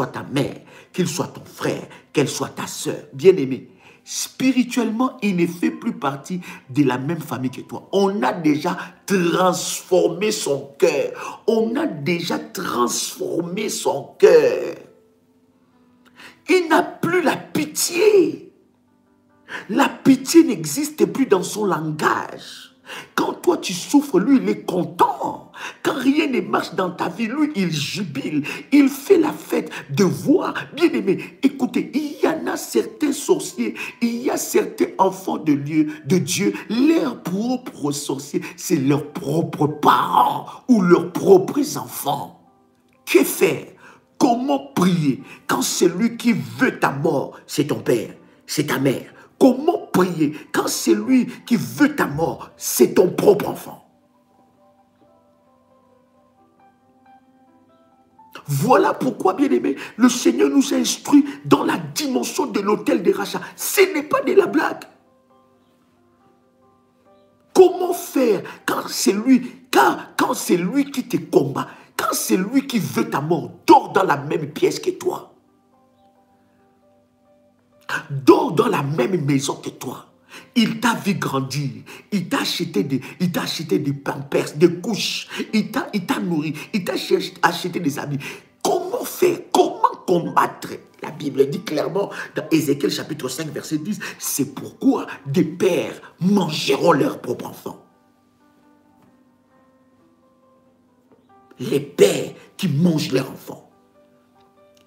ta mère, qu'il soit ton frère, qu'elle soit ta soeur, bien-aimé, spirituellement, il ne fait plus partie de la même famille que toi. On a déjà transformé son cœur. On a déjà transformé son cœur. Il n'a plus la pitié. La pitié n'existe plus dans son langage. Quand toi tu souffres, lui il est content. Quand rien ne marche dans ta vie, lui il jubile. Il fait la fête de voir. Bien aimé, écoutez, il y en a certains sorciers, il y a certains enfants de Dieu, leurs propres sorciers, c'est leurs propres parents ou leurs propres enfants. Que faire? Comment prier quand celui qui veut ta mort, c'est ton père, c'est ta mère? Comment prier quand celui qui veut ta mort, c'est ton propre enfant? Voilà pourquoi, bien-aimé, le Seigneur nous a instruits dans la dimension de l'autel des rachats. Ce n'est pas de la blague. Comment faire quand c'est lui qui te combat, quand c'est lui qui veut ta mort, dort dans la même pièce que toi? Dors dans la même maison que toi. Il t'a vu grandir. Il t'a acheté des pampers, des couches. Il t'a nourri. Il t'a acheté des habits. Comment faire? Comment combattre? La Bible dit clairement dans Ézéchiel chapitre 5 verset 10, c'est pourquoi des pères mangeront leurs propres enfants. Les pères qui mangent leurs enfants.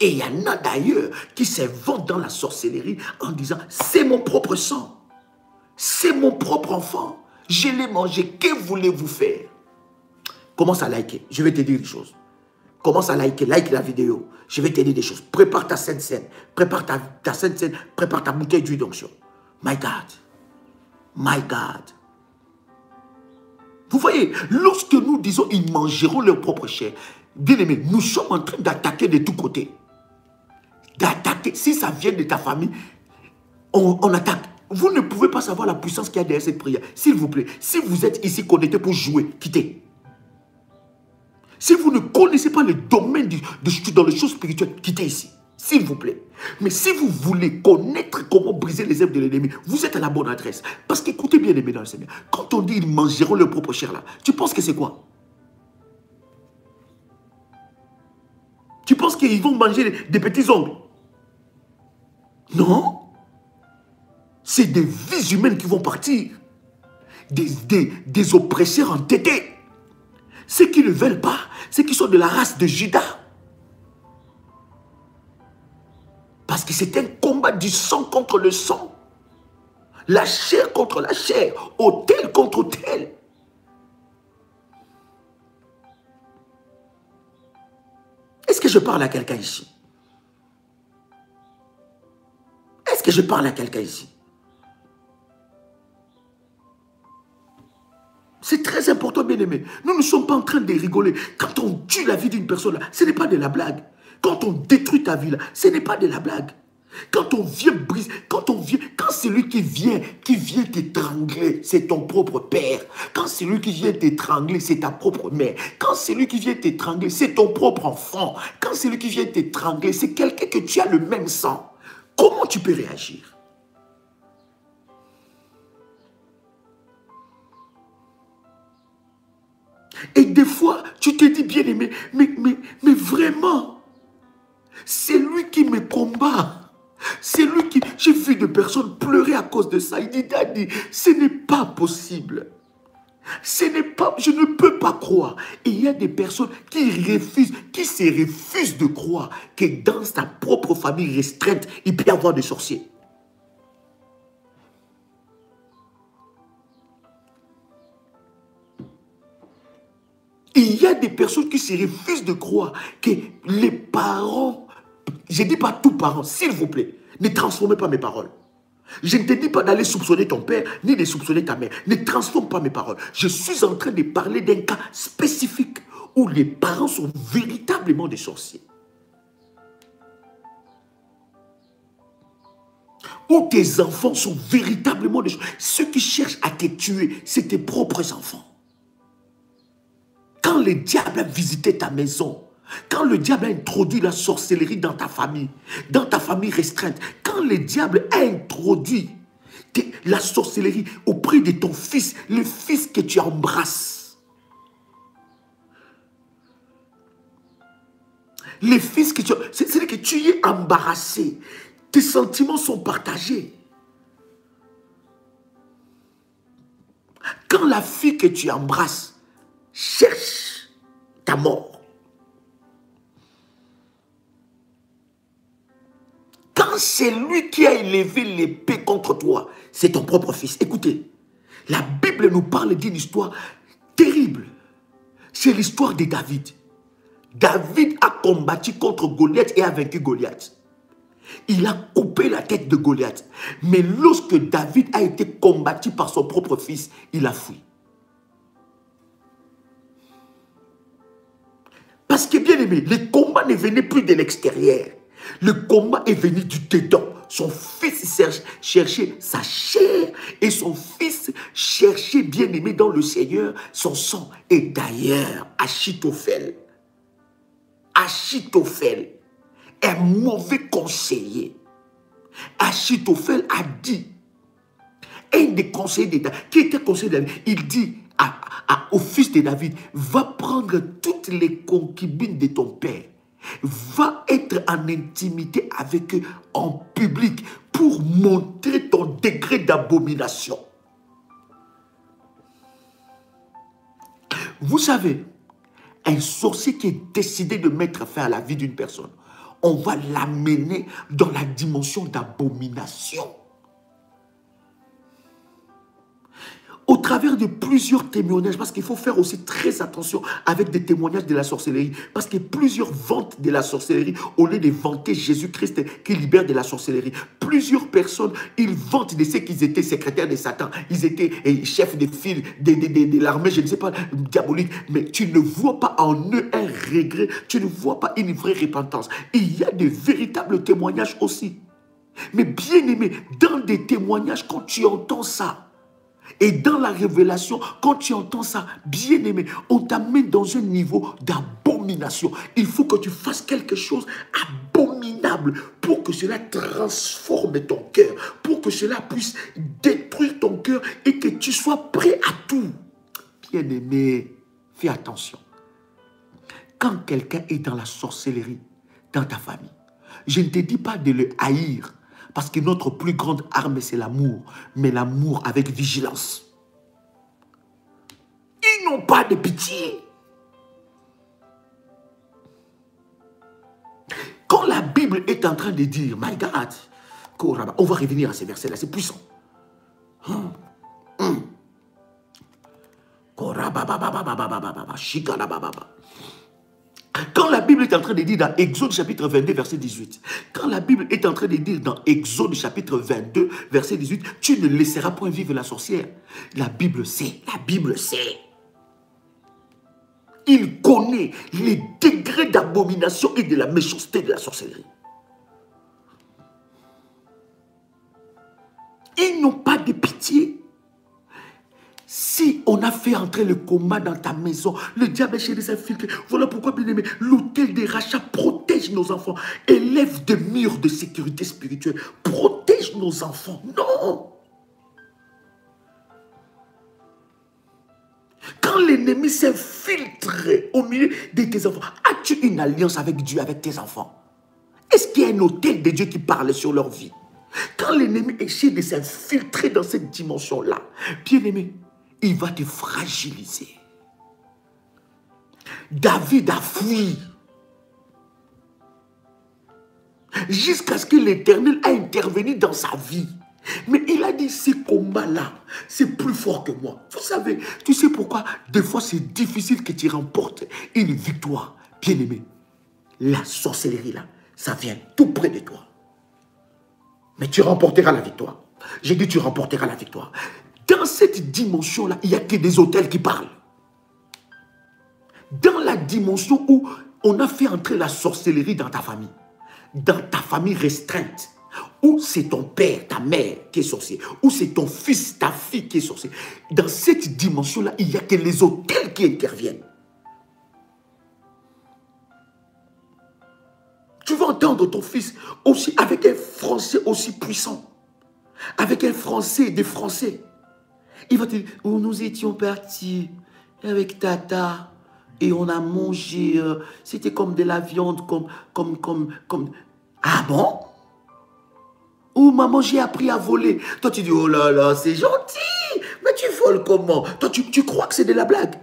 Et il y en a d'ailleurs qui s'inventent dans la sorcellerie en disant, c'est mon propre sang, c'est mon propre enfant, je l'ai mangé, que voulez-vous faire? Commence à liker, je vais te dire des choses. Commence à liker, like la vidéo, je vais te dire des choses. Prépare ta sainte scène, prépare ta sainte scène, prépare ta bouteille d'huile d'onction. My God, my God. Vous voyez, lorsque nous disons, ils mangeront leur propre chair, bien aimé, nous sommes en train d'attaquer de tous côtés. D'attaquer, si ça vient de ta famille, on attaque. Vous ne pouvez pas savoir la puissance qu'il y a derrière cette prière. S'il vous plaît, si vous êtes ici connecté pour jouer, quittez. Si vous ne connaissez pas le domaine dans les choses spirituelles, quittez ici. S'il vous plaît. Mais si vous voulez connaître comment briser les œuvres de l'ennemi, vous êtes à la bonne adresse. Parce qu'écoutez bien, aimés dans le Seigneur, quand on dit ils mangeront leur propre chair là, tu penses que c'est quoi? Tu penses qu'ils vont manger des petits ongles? Non. C'est des vies humaines qui vont partir. Des oppresseurs entêtés. Ceux qui ne veulent pas, ceux qui sont de la race de Judas. Parce que c'est un combat du sang contre le sang. La chair contre la chair. Autel contre autel. Est-ce que je parle à quelqu'un ici? Est-ce que je parle à quelqu'un ici? C'est très important, bien-aimé. Nous ne sommes pas en train de rigoler. Quand on tue la vie d'une personne, là, ce n'est pas de la blague. Quand on détruit ta vie, là, ce n'est pas de la blague. Quand on vient briser, quand celui qui vient t'étrangler, c'est ton propre père. Quand celui qui vient t'étrangler, c'est ta propre mère. Quand celui qui vient t'étrangler, c'est ton propre enfant. Quand celui qui vient t'étrangler, c'est quelqu'un que tu as le même sang. Comment tu peux réagir? bien-aimé, mais vraiment, c'est lui qui me combat. C'est lui qui... J'ai vu des personnes pleurer à cause de ça. Il dit, Daddy, ce n'est pas possible. Ce n'est pas... Je ne peux pas croire. Et il y a des personnes qui refusent, qui se refusent de croire que dans sa propre famille restreinte, il peut y avoir des sorciers. Il y a des personnes qui se refusent de croire que les parents, je ne dis pas tous parents, s'il vous plaît, ne transformez pas mes paroles. Je ne te dis pas d'aller soupçonner ton père, ni de soupçonner ta mère. Ne transforme pas mes paroles. Je suis en train de parler d'un cas spécifique où les parents sont véritablement des sorciers. Où tes enfants sont véritablement des sorciers. Ceux qui cherchent à te tuer, c'est tes propres enfants. Quand le diable a visité ta maison, quand le diable a introduit la sorcellerie dans ta famille restreinte, quand le diable a introduit la sorcellerie auprès de ton fils, le fils que tu embrasses, le fils que tu... C'est-à-dire que tu y es embarrassé, tes sentiments sont partagés. Quand la fille que tu embrasses cherche ta mort, quand c'est lui qui a élevé l'épée contre toi, c'est ton propre fils. Écoutez, la Bible nous parle d'une histoire terrible. C'est l'histoire de David. David a combattu contre Goliath et a vaincu Goliath. Il a coupé la tête de Goliath. Mais lorsque David a été combattu par son propre fils, il a fui. Parce que, bien aimé, le combat ne venait plus de l'extérieur. Le combat est venu du dedans. Son fils cherchait sa chair et son fils cherchait, bien aimé dans le Seigneur, son sang. Et d'ailleurs, Achitophel, un mauvais conseiller. Achitophel a dit, un des conseillers d'État, qui était conseiller de David, il dit au fils de David, va prendre toutes les concubines de ton père, va être en intimité avec eux en public pour montrer ton degré d'abomination. Vous savez, un sorcier qui est décidé de mettre fin à la vie d'une personne, on va l'amener dans la dimension d'abomination. Au travers de plusieurs témoignages, parce qu'il faut faire aussi très attention avec des témoignages de la sorcellerie, parce que plusieurs vantent de la sorcellerie au lieu de vanter Jésus-Christ qui libère de la sorcellerie. Plusieurs personnes, ils vantent de ceux qui étaient secrétaires de Satan, ils étaient chefs de file de l'armée, je ne sais pas, diabolique, mais tu ne vois pas en eux un regret, tu ne vois pas une vraie repentance. Il y a de véritables témoignages aussi. Mais bien aimé, dans des témoignages, quand tu entends ça, et dans la révélation, quand tu entends ça, bien aimé, on t'amène dans un niveau d'abomination. Il faut que tu fasses quelque chose d'abominable pour que cela transforme ton cœur, pour que cela puisse détruire ton cœur et que tu sois prêt à tout. Bien aimé, fais attention. Quand quelqu'un est dans la sorcellerie, dans ta famille, je ne te dis pas de le haïr, parce que notre plus grande arme, c'est l'amour. Mais l'amour avec vigilance. Ils n'ont pas de pitié. Quand la Bible est en train de dire, my God, on va revenir à ces versets-là, c'est puissant. Quand la Bible est en train de dire dans Exode chapitre 22, verset 18, quand la Bible est en train de dire dans Exode chapitre 22, verset 18, tu ne laisseras point vivre la sorcière. La Bible sait, la Bible sait. Il connaît les degrés d'abomination et de la méchanceté de la sorcellerie. Ils n'ont pas de pitié. Si on a fait entrer le combat dans ta maison, le diable est chez les infiltrés. Voilà pourquoi, bien aimé, l'hôtel des rachats protège nos enfants. Élève des murs de sécurité spirituelle. Protège nos enfants. Non. Quand Quand l'ennemi s'infiltre au milieu de tes enfants, as-tu une alliance avec Dieu, avec tes enfants? Est-ce qu'il y a un hôtel de Dieu qui parle sur leur vie? Quand l'ennemi essaie de s'infiltrer dans cette dimension-là, bien-aimé, il va te fragiliser. David a fui jusqu'à ce que l'Éternel a intervenu dans sa vie. Mais il a dit, ce combat-là, c'est plus fort que moi. Vous savez, tu sais pourquoi? Des fois, c'est difficile que tu remportes une victoire. Bien-aimé, la sorcellerie, là, ça vient tout près de toi. Mais tu remporteras la victoire. J'ai dit, tu remporteras la victoire. Dans cette dimension-là, il n'y a que des autels qui parlent. Dans la dimension où on a fait entrer la sorcellerie dans ta famille restreinte, où c'est ton père, ta mère qui est sorcier, où c'est ton fils, ta fille qui est sorcier. Dans cette dimension-là, il n'y a que les autels qui interviennent. Tu vas entendre ton fils aussi avec un français aussi puissant, avec un français, des français. Il va te dire, oh, nous étions partis avec Tata et on a mangé, c'était comme de la viande, comme... Ah bon? Ou maman, j'ai appris à voler. Toi, tu dis, oh là là, c'est gentil. Mais tu voles comment? Toi, tu crois que c'est de la blague?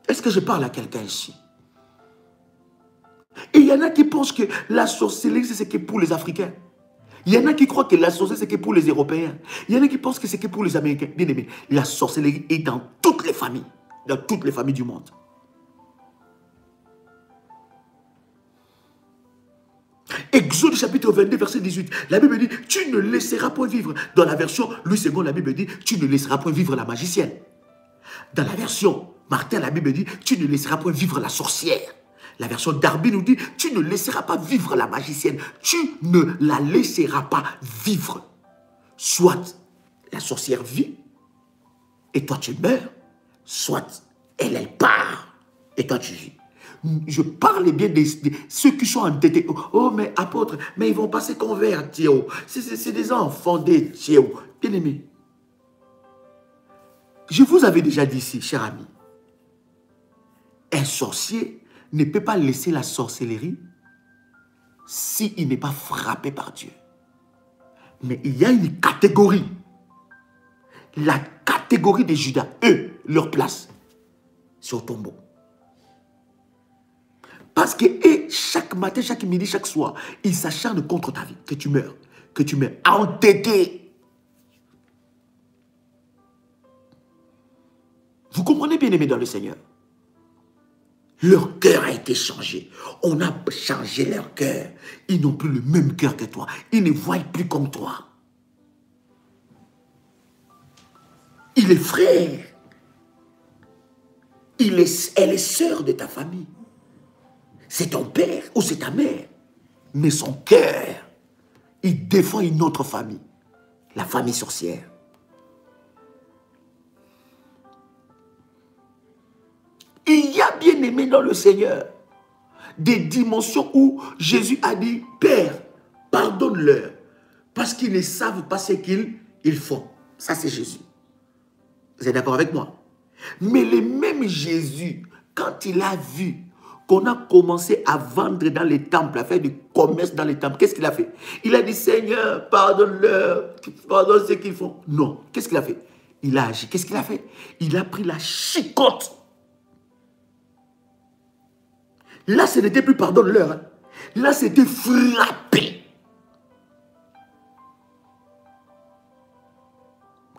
Est-ce que je parle à quelqu'un ici? Et il y en a qui pensent que la sorcellerie, c'est ce qui est pour les Africains. Il y en a qui croient que la sorcellerie, c'est que pour les Européens. Il y en a qui pensent que c'est que pour les Américains. Bien aimé, la sorcellerie est dans toutes les familles. Dans toutes les familles du monde. Exode chapitre 22, verset 18. La Bible dit, tu ne laisseras point vivre. Dans la version Louis II, la Bible dit, tu ne laisseras point vivre la magicienne. Dans la version Martin, la Bible dit, tu ne laisseras point vivre la sorcière. La version Darby nous dit, tu ne laisseras pas vivre la magicienne. Tu ne la laisseras pas vivre. Soit la sorcière vit et toi tu meurs, soit elle part et toi tu vis. Je parle bien de ceux qui sont entêtés. Oh, mais apôtre, mais ils vont pas se convertir. C'est des enfants de Dieu. Bien aimé. Je vous avais déjà dit ici, cher ami, un sorcier ne peut pas laisser la sorcellerie s'il n'est pas frappé par Dieu. Mais il y a une catégorie. La catégorie des Judas, eux, leur place, c'est au tombeau. Parce que chaque matin, chaque midi, chaque soir, ils s'acharnent contre ta vie, que tu meurs, entêté. Vous comprenez, bien aimé dans le Seigneur? Leur cœur a été changé. On a changé leur cœur. Ils n'ont plus le même cœur que toi. Ils ne voient plus comme toi. Il est frère. Elle est sœur de ta famille. C'est ton père ou c'est ta mère. Mais son cœur, il défend une autre famille. La famille sorcière. Il y a, bien aimé dans le Seigneur, des dimensions où Jésus a dit, Père, pardonne-leur, parce qu'ils ne savent pas ce qu'ils font. Ça, c'est Jésus. Vous êtes d'accord avec moi? Mais le même Jésus, quand il a vu qu'on a commencé à vendre dans les temples, à faire du commerce dans les temples, qu'est-ce qu'il a fait? Il a dit, Seigneur, pardonne-leur, pardonne ce qu'ils font. Non, qu'est-ce qu'il a fait? Il a agi. Qu'est-ce qu'il a fait? Il a pris la chicotte. Là, ce n'était plus pardonne-leur. Hein. Là, c'était frapper.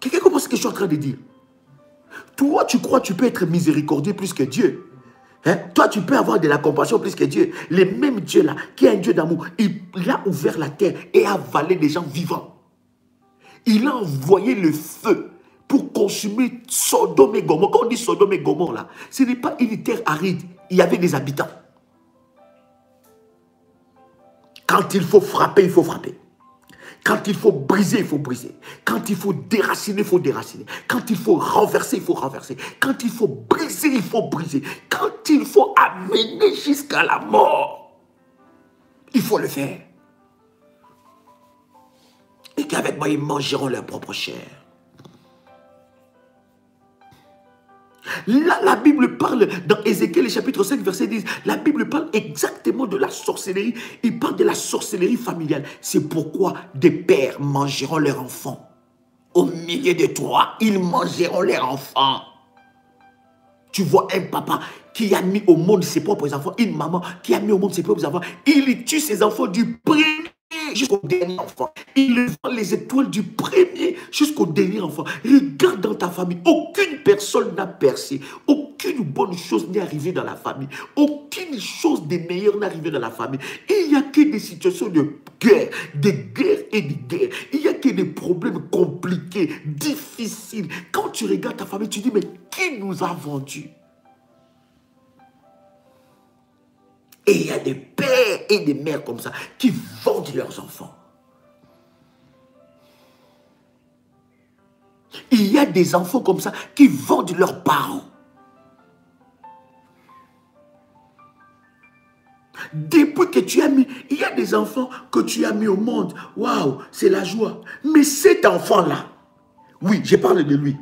Quelqu'un comprend ce que je suis en train de dire? Toi, tu crois que tu peux être miséricordieux plus que Dieu. Hein? Toi, tu peux avoir de la compassion plus que Dieu. Le même Dieu-là, qui est un Dieu d'amour, il a ouvert la terre et a avalé des gens vivants. Il a envoyé le feu pour consumer Sodome et Gomorrhe. Quand on dit Sodome et Gomorrhe, là, ce n'est pas une terre aride. Il y avait des habitants. Quand il faut frapper, il faut frapper. Quand il faut briser, il faut briser. Quand il faut déraciner, il faut déraciner. Quand il faut renverser, il faut renverser. Quand il faut briser, il faut briser. Quand il faut amener jusqu'à la mort, il faut le faire. et qu'avec moi, ils mangeront leur propre chair. Là, la Bible parle, dans Ézéchiel chapitre 5, verset 10, la Bible parle exactement de la sorcellerie. Il parle de la sorcellerie familiale. C'est pourquoi des pères mangeront leurs enfants. Au milieu de toi, ils mangeront leurs enfants. Tu vois un papa qui a mis au monde ses propres enfants, une maman qui a mis au monde ses propres enfants, il tue ses enfants du premier jusqu'au dernier enfant. Il vend les étoiles du premier jusqu'au dernier enfant. Regarde dans ta famille, aucune personne n'a percé, aucune bonne chose n'est arrivée dans la famille, aucune chose de meilleure n'est arrivée dans la famille. Il n'y a que des situations de guerre, des guerres et des guerres. Il n'y a que des problèmes compliqués, difficiles. Quand tu regardes ta famille, tu dis, mais qui nous a vendus? Et il y a des pères et des mères comme ça qui vendent leurs enfants. Il y a des enfants comme ça qui vendent leurs parents. Depuis que tu as mis, il y a des enfants que tu as mis au monde. Waouh, c'est la joie. Mais cet enfant-là, oui, je parle de lui.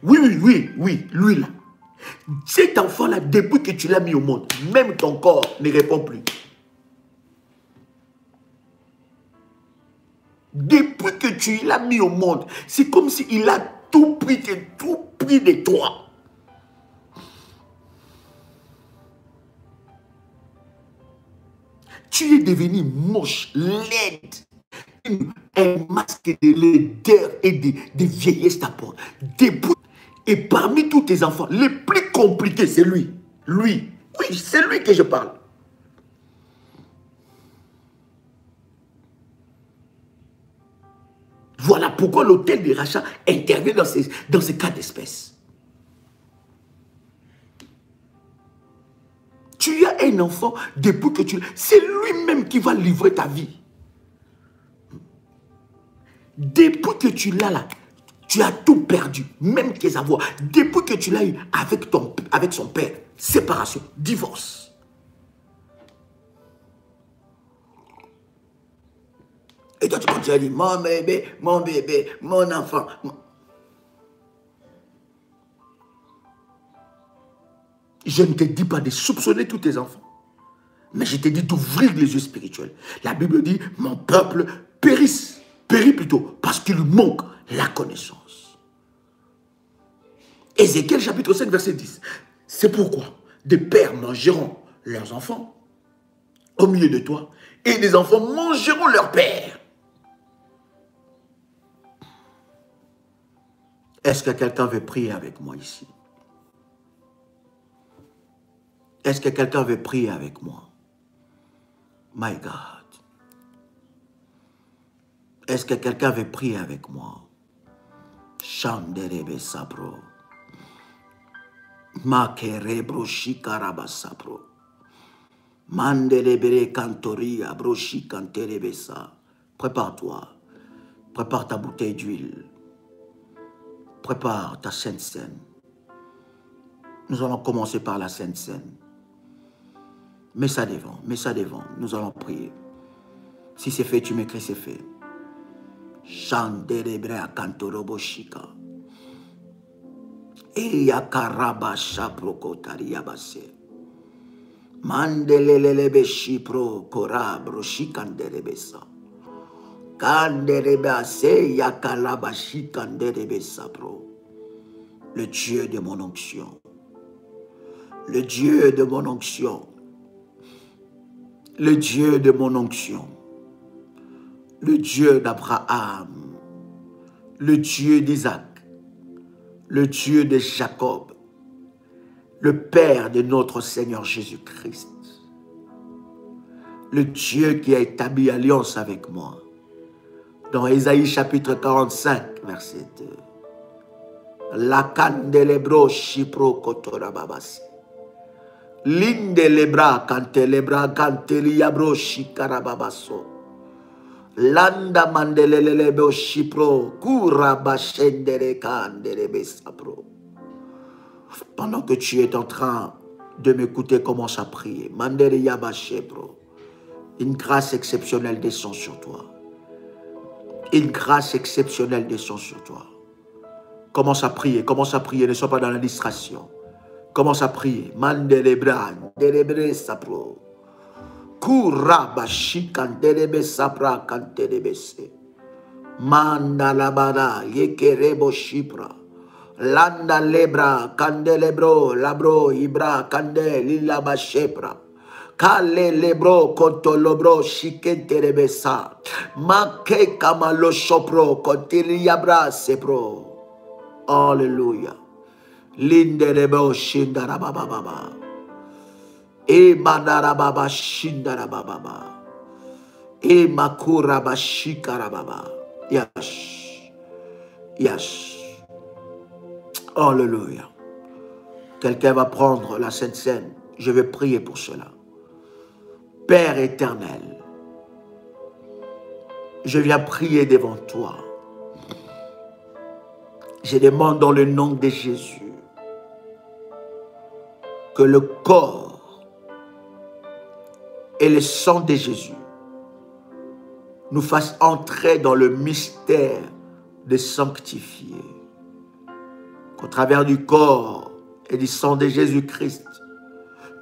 Oui, lui là. Cet enfant-là, depuis que tu l'as mis au monde, même ton corps ne répond plus. Depuis que tu l'as mis au monde, c'est comme s'il a tout pris de toi. Tu es devenu moche, laide. Un masque de laideur et de vieillesse t'apporte. Et parmi tous tes enfants, le plus compliqué, c'est lui. Lui. Oui, c'est lui que je parle. Voilà pourquoi l'hôtel de rachat intervient dans ces cas d'espèce. Tu as un enfant, depuis que c'est lui-même qui va livrer ta vie. Depuis que tu l'as là, tu as tout perdu, même tes avoirs. Depuis que tu l'as eu avec son père, séparation, divorce. Et toi, tu continues à dire, mon bébé, mon enfant. Je ne te dis pas de soupçonner tous tes enfants, mais je te dis d'ouvrir les yeux spirituels. La Bible dit, mon peuple périt plutôt, parce qu'il lui manque la connaissance. Ézéchiel chapitre 5, verset 10. C'est pourquoi des pères mangeront leurs enfants au milieu de toi, et des enfants mangeront leur père. Est-ce que quelqu'un veut prier avec moi ici? Est-ce que quelqu'un veut prier avec moi? My God. Est-ce que quelqu'un veut prier avec moi? Chanderebe sapro. Makerebro shikaraba sapro. Mandelebere kantoria broshi kanterebesa. Prépare-toi. Prépare ta bouteille d'huile. Prépare ta Sainte Seine. Nous allons commencer par la Sainte Seine. Mets ça devant. Nous allons prier. Si c'est fait, tu m'écris, c'est fait. Chanderebrea kantorobo shika. Eyakaraba shaprokotariabase. Mandelelebe shipro korabro shikanderebesa. Kanderebase yakalaba shikanderebesa pro. Le Dieu de mon onction. Le Dieu de mon onction. Le Dieu de mon onction. Le Dieu d'Abraham. Le Dieu d'Isaac. Le Dieu de Jacob. Le Père de notre Seigneur Jésus-Christ. Le Dieu qui a établi alliance avec moi. Dans Ésaïe chapitre 45, verset 2. La candelebro shipro kotorababasi. L'indelebra cantelebra canteliabro shikarababaso. Landa mandelelebo shipro kurabashendere candelebe sapro. Pendant que tu es en train de m'écouter, commence à prier. Mandere yabashepro. Une grâce exceptionnelle descend sur toi. Une grâce exceptionnelle descend sur toi. Commence à prier, ne sois pas dans la distraction. Commence à prier. Mandelebra, Delebre Sapro. Kurabashi Kandelebe Sapra Kantelebese. Mandalabada, Yekerebo Shipra. Landa Lebra, Kandelebro, Labro, Ibra, Kandel, Lilaba Shepra. Kale lebro kontolobro shikenterebesa. Make kamalo shopro kontiliabra sepro. Alléluia. Linderebo shindarababa. E mandarababa shindarababa. E makuraba shikarababa. Yes. Yes. Alléluia. Quelqu'un va prendre la Sainte Seine. Je vais prier pour cela. Père éternel, je viens prier devant toi. Je demande dans le nom de Jésus que le corps et le sang de Jésus nous fassent entrer dans le mystère de sanctifier. Qu'au travers du corps et du sang de Jésus-Christ,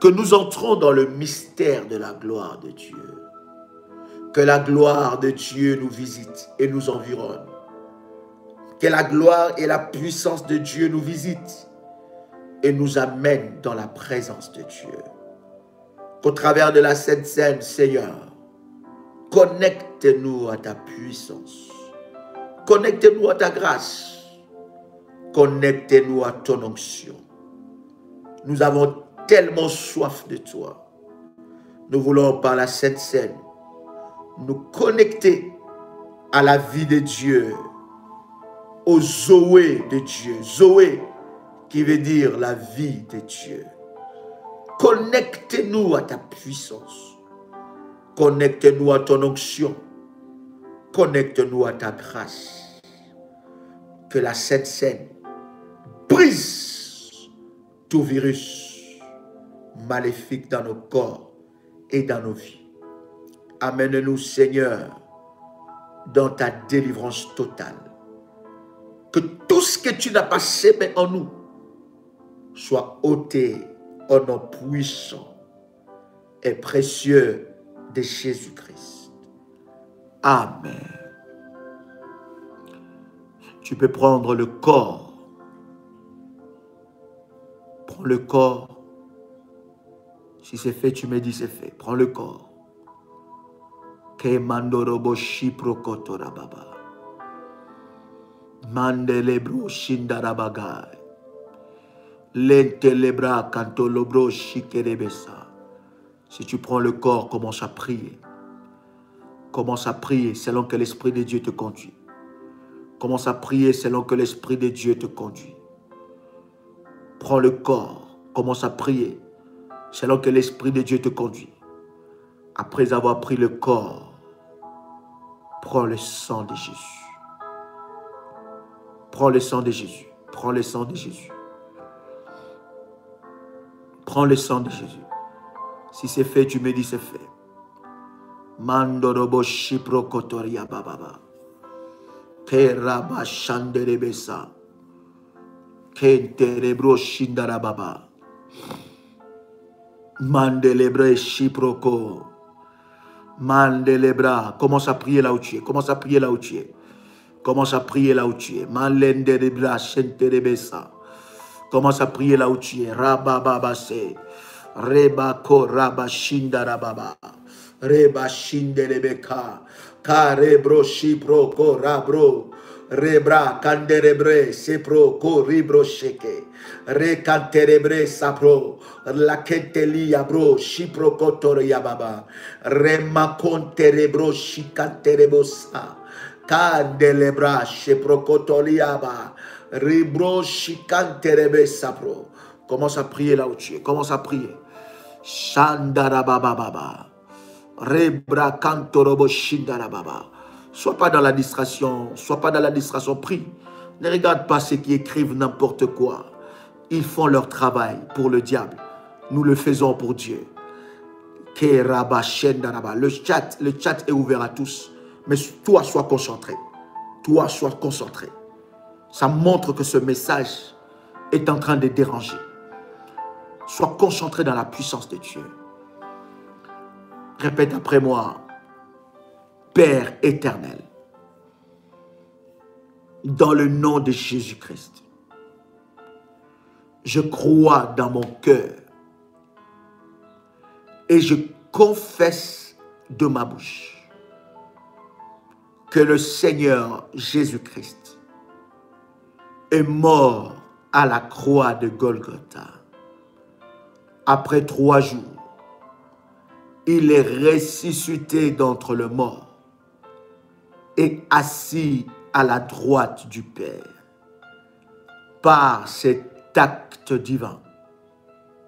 que nous entrons dans le mystère de la gloire de Dieu. Que la gloire de Dieu nous visite et nous environne. Que la gloire et la puissance de Dieu nous visitent et nous amènent dans la présence de Dieu. Qu'au travers de la Sainte Seine, Seigneur, connecte-nous à ta puissance. Connecte-nous à ta grâce. Connecte-nous à ton onction. Nous avons tellement soif de toi. Nous voulons par la Sainte Seine nous connecter à la vie de Dieu, au Zoé de Dieu. Zoé qui veut dire la vie de Dieu. Connecte-nous à ta puissance. Connecte-nous à ton onction. Connecte-nous à ta grâce. Que la Sainte Seine brise tout virus maléfique dans nos corps et dans nos vies. Amène-nous, Seigneur, dans ta délivrance totale. Que tout ce que tu n'as pas sémé en nous soit ôté au nom puissant et précieux de Jésus-Christ. Amen. Tu peux prendre le corps. Prends le corps. Si c'est fait, tu me dis c'est fait. Prends le corps. Ke mandorobo shiprokotora baba. Mandelebro shindarabagai. Lentelebra kantolobro shikerebesa. Si tu prends le corps, commence à prier. Commence à prier selon que l'Esprit de Dieu te conduit. Commence à prier selon que l'Esprit de Dieu te conduit. Prends le corps. Commence à prier selon que l'Esprit de Dieu te conduit. Après avoir pris le corps, prends le sang de Jésus. Prends le sang de Jésus. Prends le sang de Jésus. Prends le sang de Jésus. Si c'est fait, tu me dis c'est fait. Mandorobo shiprokotoria bababa. Keraba shanderebesa. Kenterebro shindarababa. Mandelebre shiproko. Mandelebra. Commence à prier là où tu es. Commence à prier là où tu es. Commence à prier là où tu es. Malenderebra shenterebesa. Commence à prier là où tu es. Rabababase. Reba ko raba shindarababa. Reba shinderebeka. Karebro shiproko rabro. Rebra kanderebre sepro ko ribro sheke. Re kanterebre sapro. La kenteli abro shipro kotor yababa. Rema konterebro shikanterebosa. Kandelebra shepro kotoliaba. Ribro shikanterebe sapro. Commence à prier là où tu es. Commence à prier. Shandarababa. Rebra kantorobo shindarababa. Sois pas dans la distraction. Sois pas dans la distraction. Prie. Ne regarde pas ceux qui écrivent n'importe quoi. Ils font leur travail pour le diable. Nous le faisons pour Dieu. Le chat est ouvert à tous. Mais toi, sois concentré. Toi, sois concentré. Ça montre que ce message est en train de déranger. Sois concentré dans la puissance de Dieu. Répète après moi. Père éternel, dans le nom de Jésus-Christ, je crois dans mon cœur et je confesse de ma bouche que le Seigneur Jésus-Christ est mort à la croix de Golgotha. Après 3 jours, il est ressuscité d'entre les morts et assis à la droite du Père. Par cet acte divin,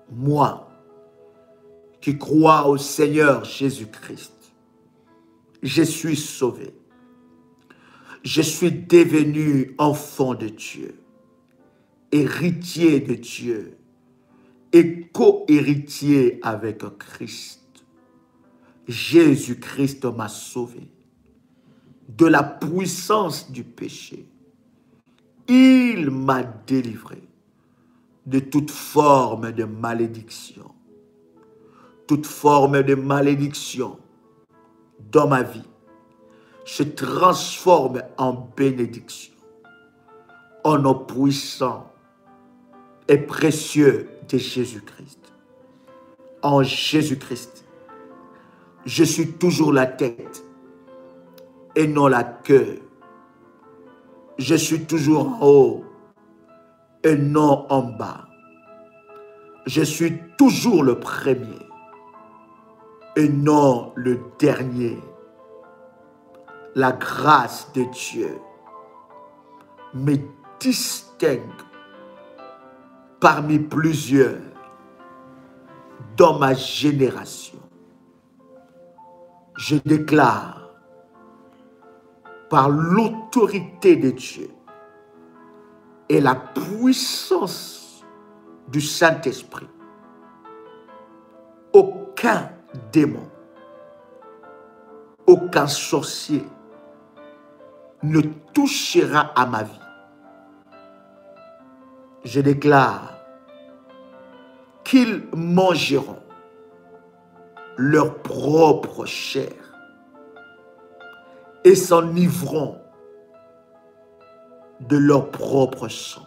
moi, qui crois au Seigneur Jésus-Christ, je suis sauvé. Je suis devenu enfant de Dieu, héritier de Dieu et co-héritier avec Christ. Jésus-Christ m'a sauvé de la puissance du péché. Il m'a délivré de toute forme de malédiction. Toute forme de malédiction dans ma vie se transforme en bénédiction. Au nom puissant et précieux de Jésus-Christ. En Jésus-Christ, je suis toujours la tête et non la queue. Je suis toujours en haut et non en bas. Je suis toujours le premier et non le dernier. La grâce de Dieu me distingue parmi plusieurs dans ma génération. Je déclare par l'autorité de Dieu et la puissance du Saint-Esprit, aucun démon, aucun sorcier ne touchera à ma vie. Je déclare qu'ils mangeront leur propre chair et s'enivreront de leur propre sang.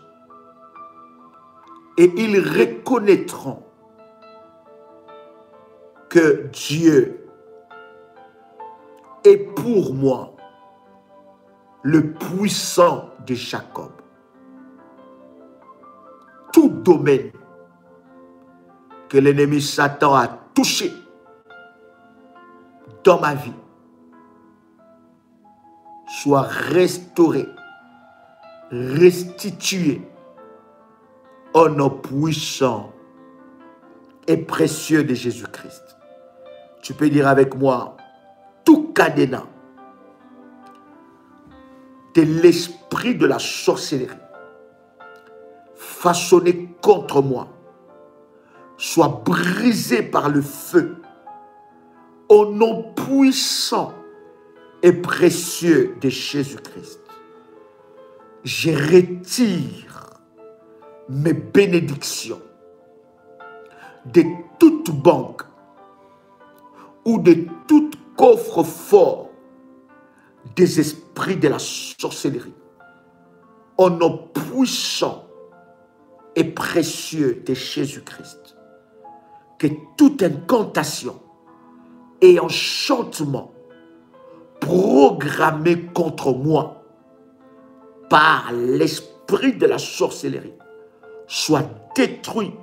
Et ils reconnaîtront que Dieu est pour moi le puissant de Jacob. Tout domaine que l'ennemi Satan a touché dans ma vie soit restauré, restitué au nom puissant et précieux de Jésus-Christ. Tu peux dire avec moi, tout cadenas de l'esprit de la sorcellerie façonné contre moi soit brisé par le feu au nom puissant et précieux de Jésus-Christ. Je retire mes bénédictions de toute banque ou de tout coffre-fort des esprits de la sorcellerie au nom puissant et précieux de Jésus-Christ. Que toute incantation et enchantement programmé contre moi par l'esprit de la sorcellerie soit détruit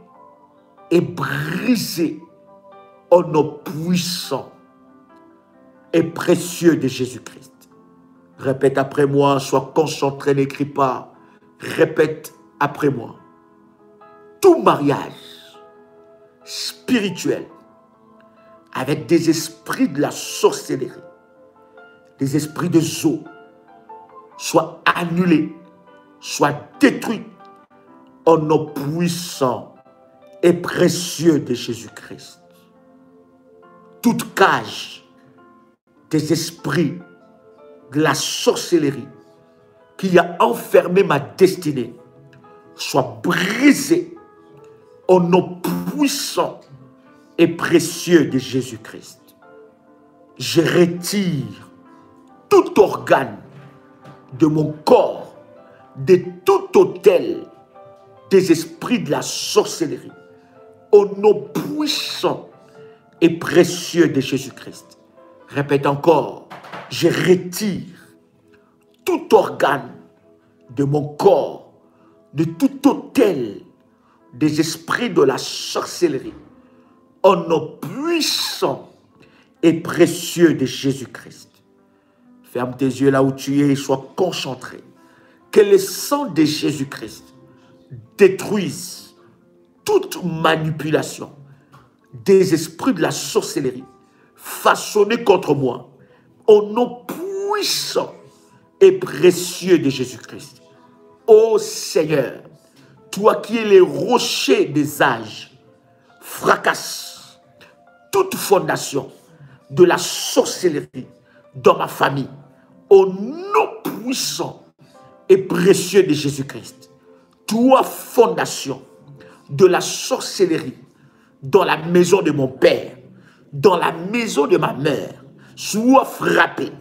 et brisé au nom puissant et précieux de Jésus-Christ. Répète après moi, sois concentré, n'écris pas. Répète après moi. Tout mariage spirituel avec des esprits de la sorcellerie, des esprits de zoo, soit annulé, soit détruit au nom puissant et précieux de Jésus-Christ. Toute cage des esprits de la sorcellerie qui a enfermé ma destinée soit brisé au nom puissant et précieux de Jésus-Christ. Je retire tout organe de mon corps, de tout autel des esprits de la sorcellerie, au nom puissant et précieux de Jésus-Christ. Répète encore, je retire tout organe de mon corps, de tout autel des esprits de la sorcellerie, au nom puissant et précieux de Jésus-Christ. Ferme tes yeux là où tu es et sois concentré. Que le sang de Jésus-Christ détruise toute manipulation des esprits de la sorcellerie façonnés contre moi, au nom puissant et précieux de Jésus-Christ. Ô Seigneur, toi qui es le rocher des âges, fracasse toute fondation de la sorcellerie dans ma famille, au nom puissant et précieux de Jésus-Christ. Toi, fondation de la sorcellerie dans la maison de mon père, dans la maison de ma mère, sois frappé.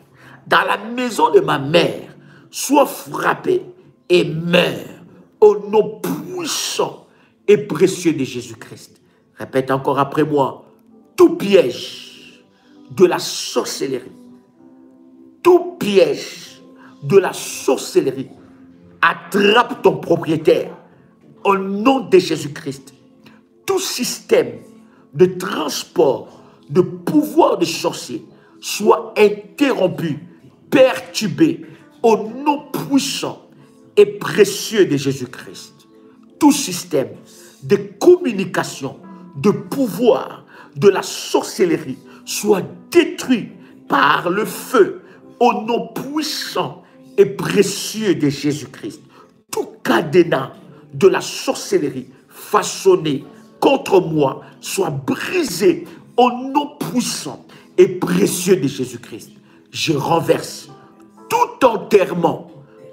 Dans la maison de ma mère, sois frappé et meurs au nom puissant et précieux de Jésus-Christ. Répète encore après moi, tout piège de la sorcellerie, tout piège de la sorcellerie, attrape ton propriétaire au nom de Jésus-Christ. Tout système de transport, de pouvoir de sorcier soit interrompu, perturbé au nom puissant et précieux de Jésus-Christ. Tout système de communication, de pouvoir de la sorcellerie soit détruit par le feu au nom puissant et précieux de Jésus-Christ. Tout cadenas de la sorcellerie façonné contre moi soit brisé au nom puissant et précieux de Jésus-Christ. Je renverse tout enterrement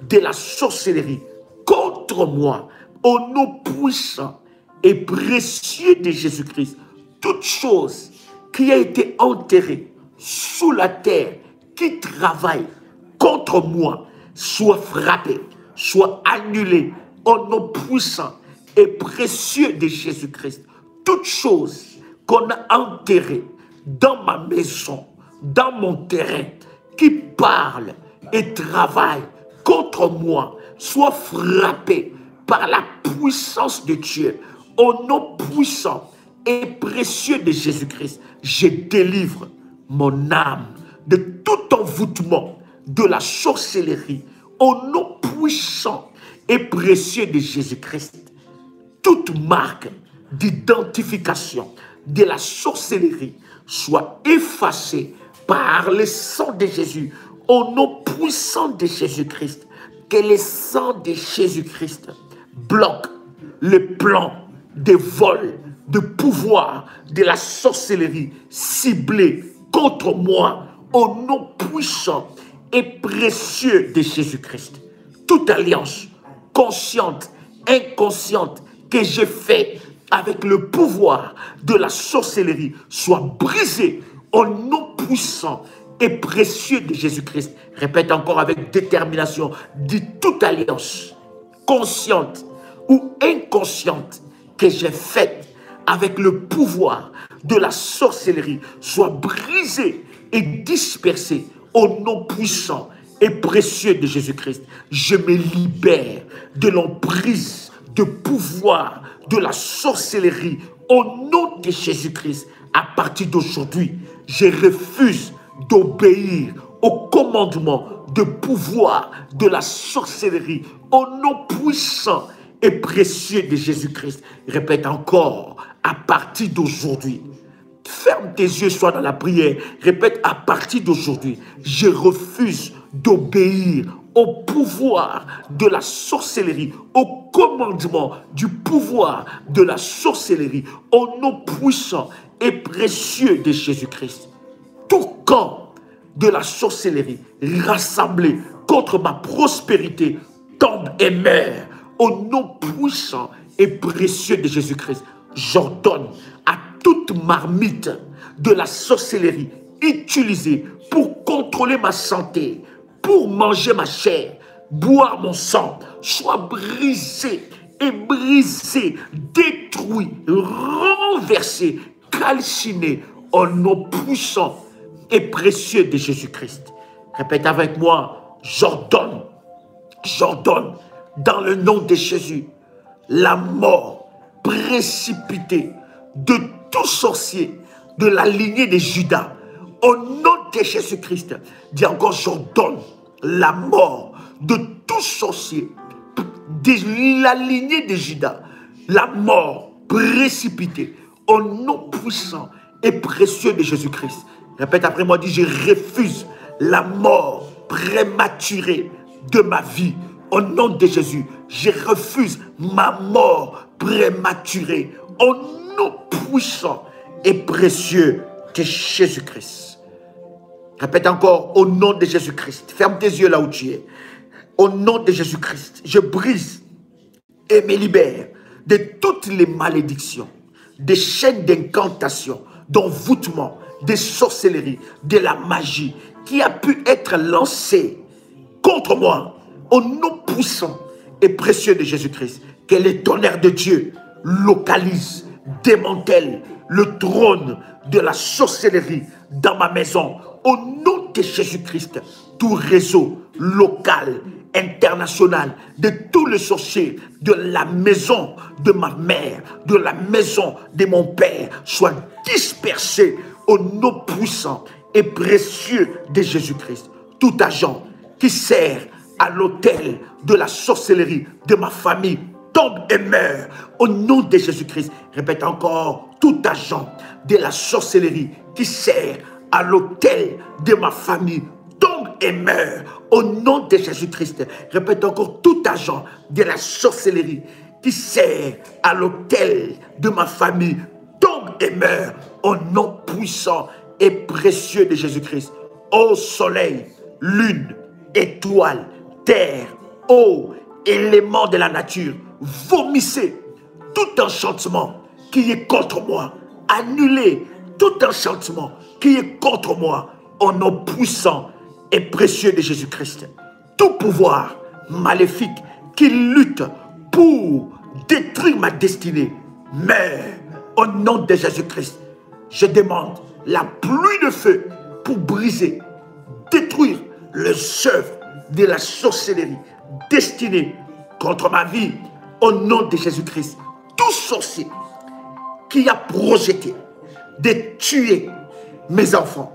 de la sorcellerie contre moi au nom puissant et précieux de Jésus-Christ. Toute chose qui a été enterrée sous la terre, qui travaille contre moi, soit frappée, soit annulée au nom puissant et précieux de Jésus-Christ. Toute chose qu'on a enterrée dans ma maison, dans mon terrain, qui parle et travaille contre moi, soit frappée par la puissance de Dieu, au nom puissant et précieux de Jésus-Christ. Je délivre mon âme de tout envoûtement de la sorcellerie, au nom puissant et précieux de Jésus-Christ. Toute marque d'identification de la sorcellerie soit effacée par le sang de Jésus, au nom puissant de Jésus-Christ. Que le sang de Jésus-Christ bloque le plan de vol, de pouvoir de la sorcellerie ciblée contre moi, au nom puissant et précieux de Jésus-Christ. Toute alliance consciente, inconsciente que j'ai faite avec le pouvoir de la sorcellerie soit brisée au nom puissant et précieux de Jésus-Christ. Répète encore avec détermination. Dis toute alliance consciente ou inconsciente que j'ai faite avec le pouvoir de la sorcellerie soit brisée et dispersée au nom puissant et précieux de Jésus-Christ. Je me libère de l'emprise de pouvoir de la sorcellerie au nom de Jésus-Christ. À partir d'aujourd'hui, je refuse d'obéir au commandement de pouvoir de la sorcellerie au nom puissant et précieux de Jésus-Christ. Répète encore, à partir d'aujourd'hui. Ferme tes yeux, sois dans la prière. Répète, à partir d'aujourd'hui, je refuse d'obéir au pouvoir de la sorcellerie, au commandement du pouvoir de la sorcellerie, au nom puissant et précieux de Jésus-Christ. Tout camp de la sorcellerie rassemblés contre ma prospérité tombe et meurt au nom puissant et précieux de Jésus-Christ. J'ordonne à toute marmite de la sorcellerie utilisée pour contrôler ma santé, pour manger ma chair, boire mon sang, soit brisée et brisée, détruit, renversé, calciné au nom puissant et précieux de Jésus-Christ. Répète avec moi, j'ordonne dans le nom de Jésus, la mort précipitée de tout sorcier de la lignée de Judas. Au nom de Jésus-Christ, dis encore, j'ordonne la mort de tout sorcier de la lignée de Judas, la mort précipitée au nom puissant et précieux de Jésus-Christ. Répète après moi, dis, je refuse la mort prématurée de ma vie. Au nom de Jésus, je refuse ma mort prématurée. Au nom puissant et précieux de Jésus-Christ. Répète encore, au nom de Jésus-Christ. Ferme tes yeux là où tu es. Au nom de Jésus-Christ, je brise et me libère de toutes les malédictions, des chaînes d'incantation, d'envoûtement, des sorcelleries, de la magie qui a pu être lancée contre moi. Au nom puissant et précieux de Jésus-Christ, que les tonnerres de Dieu localisent, démantèlent le trône de la sorcellerie dans ma maison. Au nom de Jésus-Christ, tout réseau local, international, de tous les sorciers de la maison de ma mère, de la maison de mon père, soit dispersé au nom puissant et précieux de Jésus-Christ. Tout agent qui sert à l'autel de la sorcellerie de ma famille tombe et meurt au nom de Jésus-Christ. Répète encore, tout agent de la sorcellerie qui sert à l'autel de ma famille tombe et meurt au nom de Jésus-Christ. Répète encore, tout agent de la sorcellerie qui sert à l'autel de ma famille tombe et meurt au nom puissant et précieux de Jésus-Christ. Ô soleil, lune, étoile, terre, eau, éléments de la nature, vomissez tout enchantement qui est contre moi. Annulez tout enchantement qui est contre moi au nom puissant et précieux de Jésus-Christ. Tout pouvoir maléfique qui lutte pour détruire ma destinée meurt au nom de Jésus-Christ. Je demande la pluie de feu pour briser, détruire les œuvres de la sorcellerie destinée contre ma vie au nom de Jésus-Christ. Tout sorcier qui a projeté de tuer mes enfants,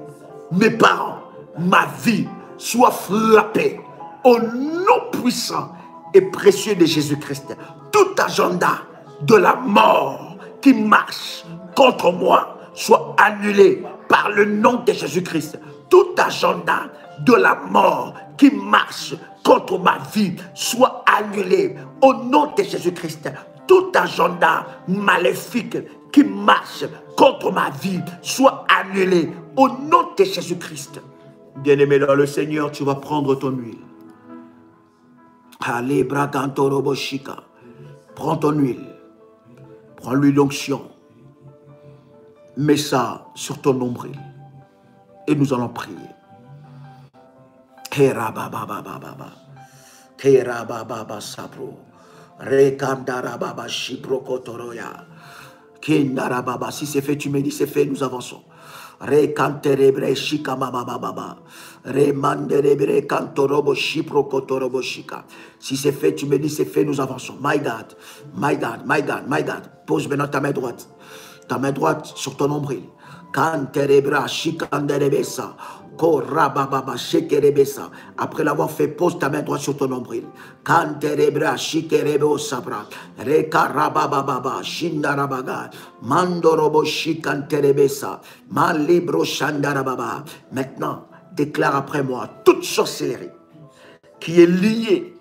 mes parents, ma vie, soit frappé au nom puissant et précieux de Jésus-Christ. Tout agenda de la mort qui marche contre moi soit annulé par le nom de Jésus-Christ. Tout agenda de la mort qui marche contre ma vie soit annulé au nom de Jésus-Christ. Tout agenda maléfique qui marche contre ma vie soit annulé au nom de Jésus-Christ. Bien-aimé dans le Seigneur, tu vas prendre ton huile. Allez, Bragantoroboshika. Prends ton huile. Prends l'huile d'onction. Mets ça sur ton nombril. Et nous allons prier. Terabababababa. Terabababa sapro. Rekandarababa shiprokotoroya. Kindarababa. Si c'est fait, tu me dis c'est fait, nous avançons. Rekanterebre shikamabababa. Remanderebre kantorobo shiprokotorobo shika. Si c'est fait, tu me dis c'est fait, nous avançons. My God, my God, my God, my God. Pose maintenant ta main droite. Ta main droite sur ton nombril. Kanterebra shikanderebesa. Korabababa shekerebesa. Après l'avoir fait, pose ta main droite sur ton nombril. Kanterebra shikerebo sabra. Rekarabababa shindarabaga. Mandorobo shikanterebesa. Malibro shandarababa. Maintenant, déclare après moi toute sorcellerie qui est liée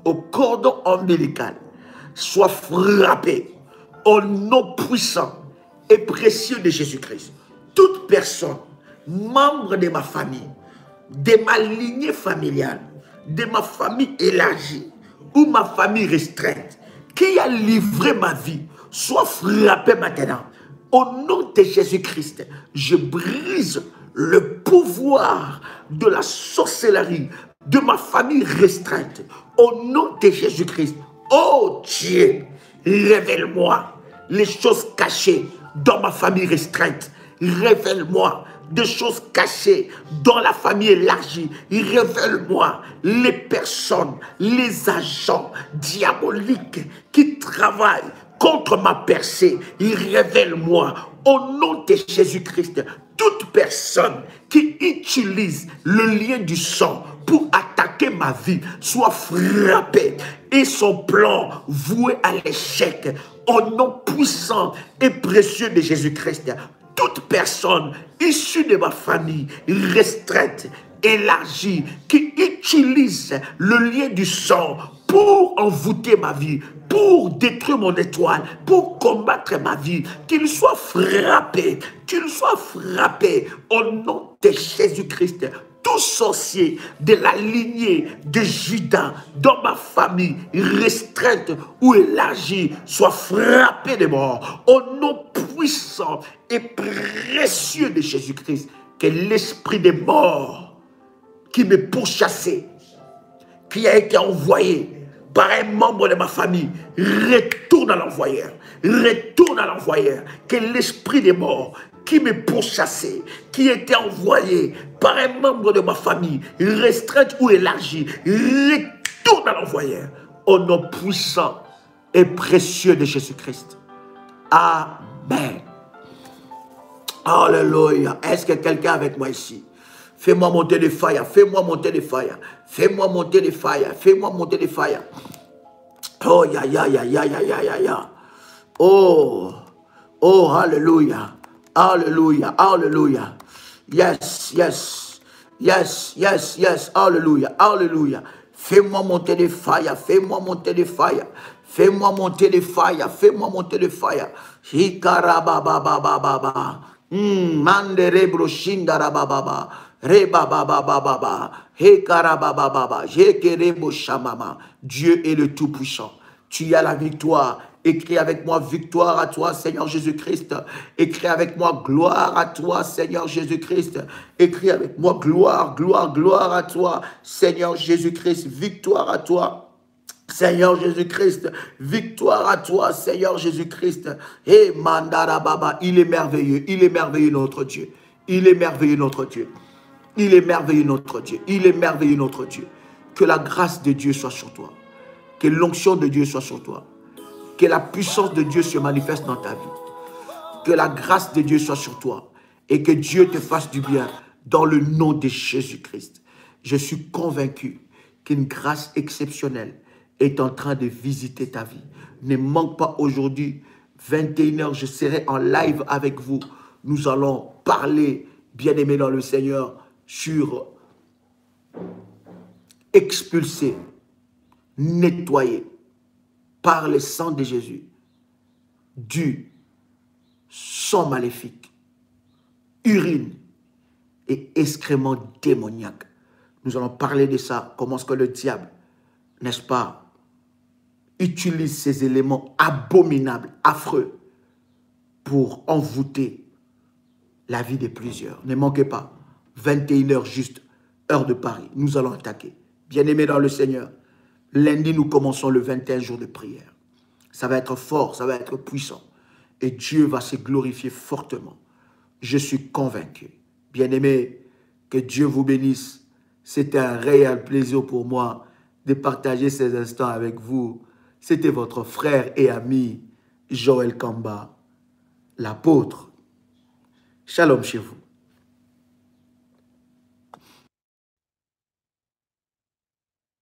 au cordon ombilical soit frappée au nom puissant et précieux de Jésus-Christ. Toute personne, membre de ma famille, de ma lignée familiale, de ma famille élargie ou ma famille restreinte, qui a livré ma vie, soit frappé maintenant. Au nom de Jésus-Christ, je brise le pouvoir de la sorcellerie de ma famille restreinte. Au nom de Jésus-Christ, oh Dieu, révèle-moi les choses cachées dans ma famille restreinte. Révèle-moi des choses cachées dans la famille élargie. Révèle-moi les personnes, les agents diaboliques qui travaillent contre ma percée. Révèle-moi au nom de Jésus-Christ toute personne qui utilise le lien du sang pour attaquer ma vie soit frappée et son plan voué à l'échec au nom puissant et précieux de Jésus-Christ. Toute personne issue de ma famille restreinte, élargie, qui utilise le lien du sang pour envoûter ma vie, pour détruire mon étoile, pour combattre ma vie, qu'il soit frappé au nom de Jésus-Christ. Tout sorcier de la lignée de Judas dans ma famille restreinte ou élargie soit frappé de mort au nom puissant et précieux de Jésus-Christ. Que l'esprit des morts qui me pourchassait, qui a été envoyé par un membre de ma famille, retourne à l'envoyeur. Retourne à l'envoyeur. Que l'esprit des morts qui me pourchassait, qui était envoyé par un membre de ma famille, restreinte ou élargie, retourne à l'envoyeur. Au nom puissant et précieux de Jésus-Christ. Amen. Alléluia. Est-ce que quelqu'un avec moi ici? Fais-moi monter de fire, fais-moi monter de fire, fais-moi monter de fire, fais-moi monter de fire. Oh, ya, ya, ya, ya, ya, ya, ya, ya. Oh, oh, alléluia, alléluia, alléluia. Yes, yes, yes, yes, yes, alléluia, alléluia. Fais-moi monter de fire, fais-moi monter de fire, fais-moi monter de fire, fais-moi monter de fire. Hikarababababa. Manderebro shindarabababa. Rebababababa. Hekarabababa. Jekerebo shamama. Dieu est le Tout-Puissant. Tu as la victoire. Écris avec moi victoire à toi, Seigneur Jésus-Christ. Écris avec moi gloire à toi, Seigneur Jésus-Christ. Écris avec moi gloire, gloire, gloire à toi, Seigneur Jésus-Christ. Victoire à toi, Seigneur Jésus-Christ, victoire à toi, Seigneur Jésus-Christ. Et Mandara Baba, il est merveilleux notre Dieu. Il est merveilleux notre Dieu. Il est merveilleux notre Dieu. Il est merveilleux notre Dieu. Que la grâce de Dieu soit sur toi. Que l'onction de Dieu soit sur toi. Que la puissance de Dieu se manifeste dans ta vie. Que la grâce de Dieu soit sur toi. Et que Dieu te fasse du bien dans le nom de Jésus-Christ. Je suis convaincu qu'une grâce exceptionnelle est en train de visiter ta vie. Ne manque pas aujourd'hui, 21h, je serai en live avec vous. Nous allons parler, bien-aimés dans le Seigneur, sur expulser, nettoyer par le sang de Jésus du sang maléfique, urine et excréments démoniaques. Nous allons parler de ça, comment est-ce que le diable, n'est-ce pas, utilise ces éléments abominables, affreux, pour envoûter la vie de plusieurs. Ne manquez pas, 21h juste, heure de Paris, nous allons attaquer. Bien-aimés dans le Seigneur, lundi, nous commençons le 21 jours de prière. Ça va être fort, ça va être puissant. Et Dieu va se glorifier fortement. Je suis convaincu. Bien-aimés, que Dieu vous bénisse. C'était un réel plaisir pour moi de partager ces instants avec vous. C'était votre frère et ami, Joël Kamba, l'apôtre. Shalom chez vous.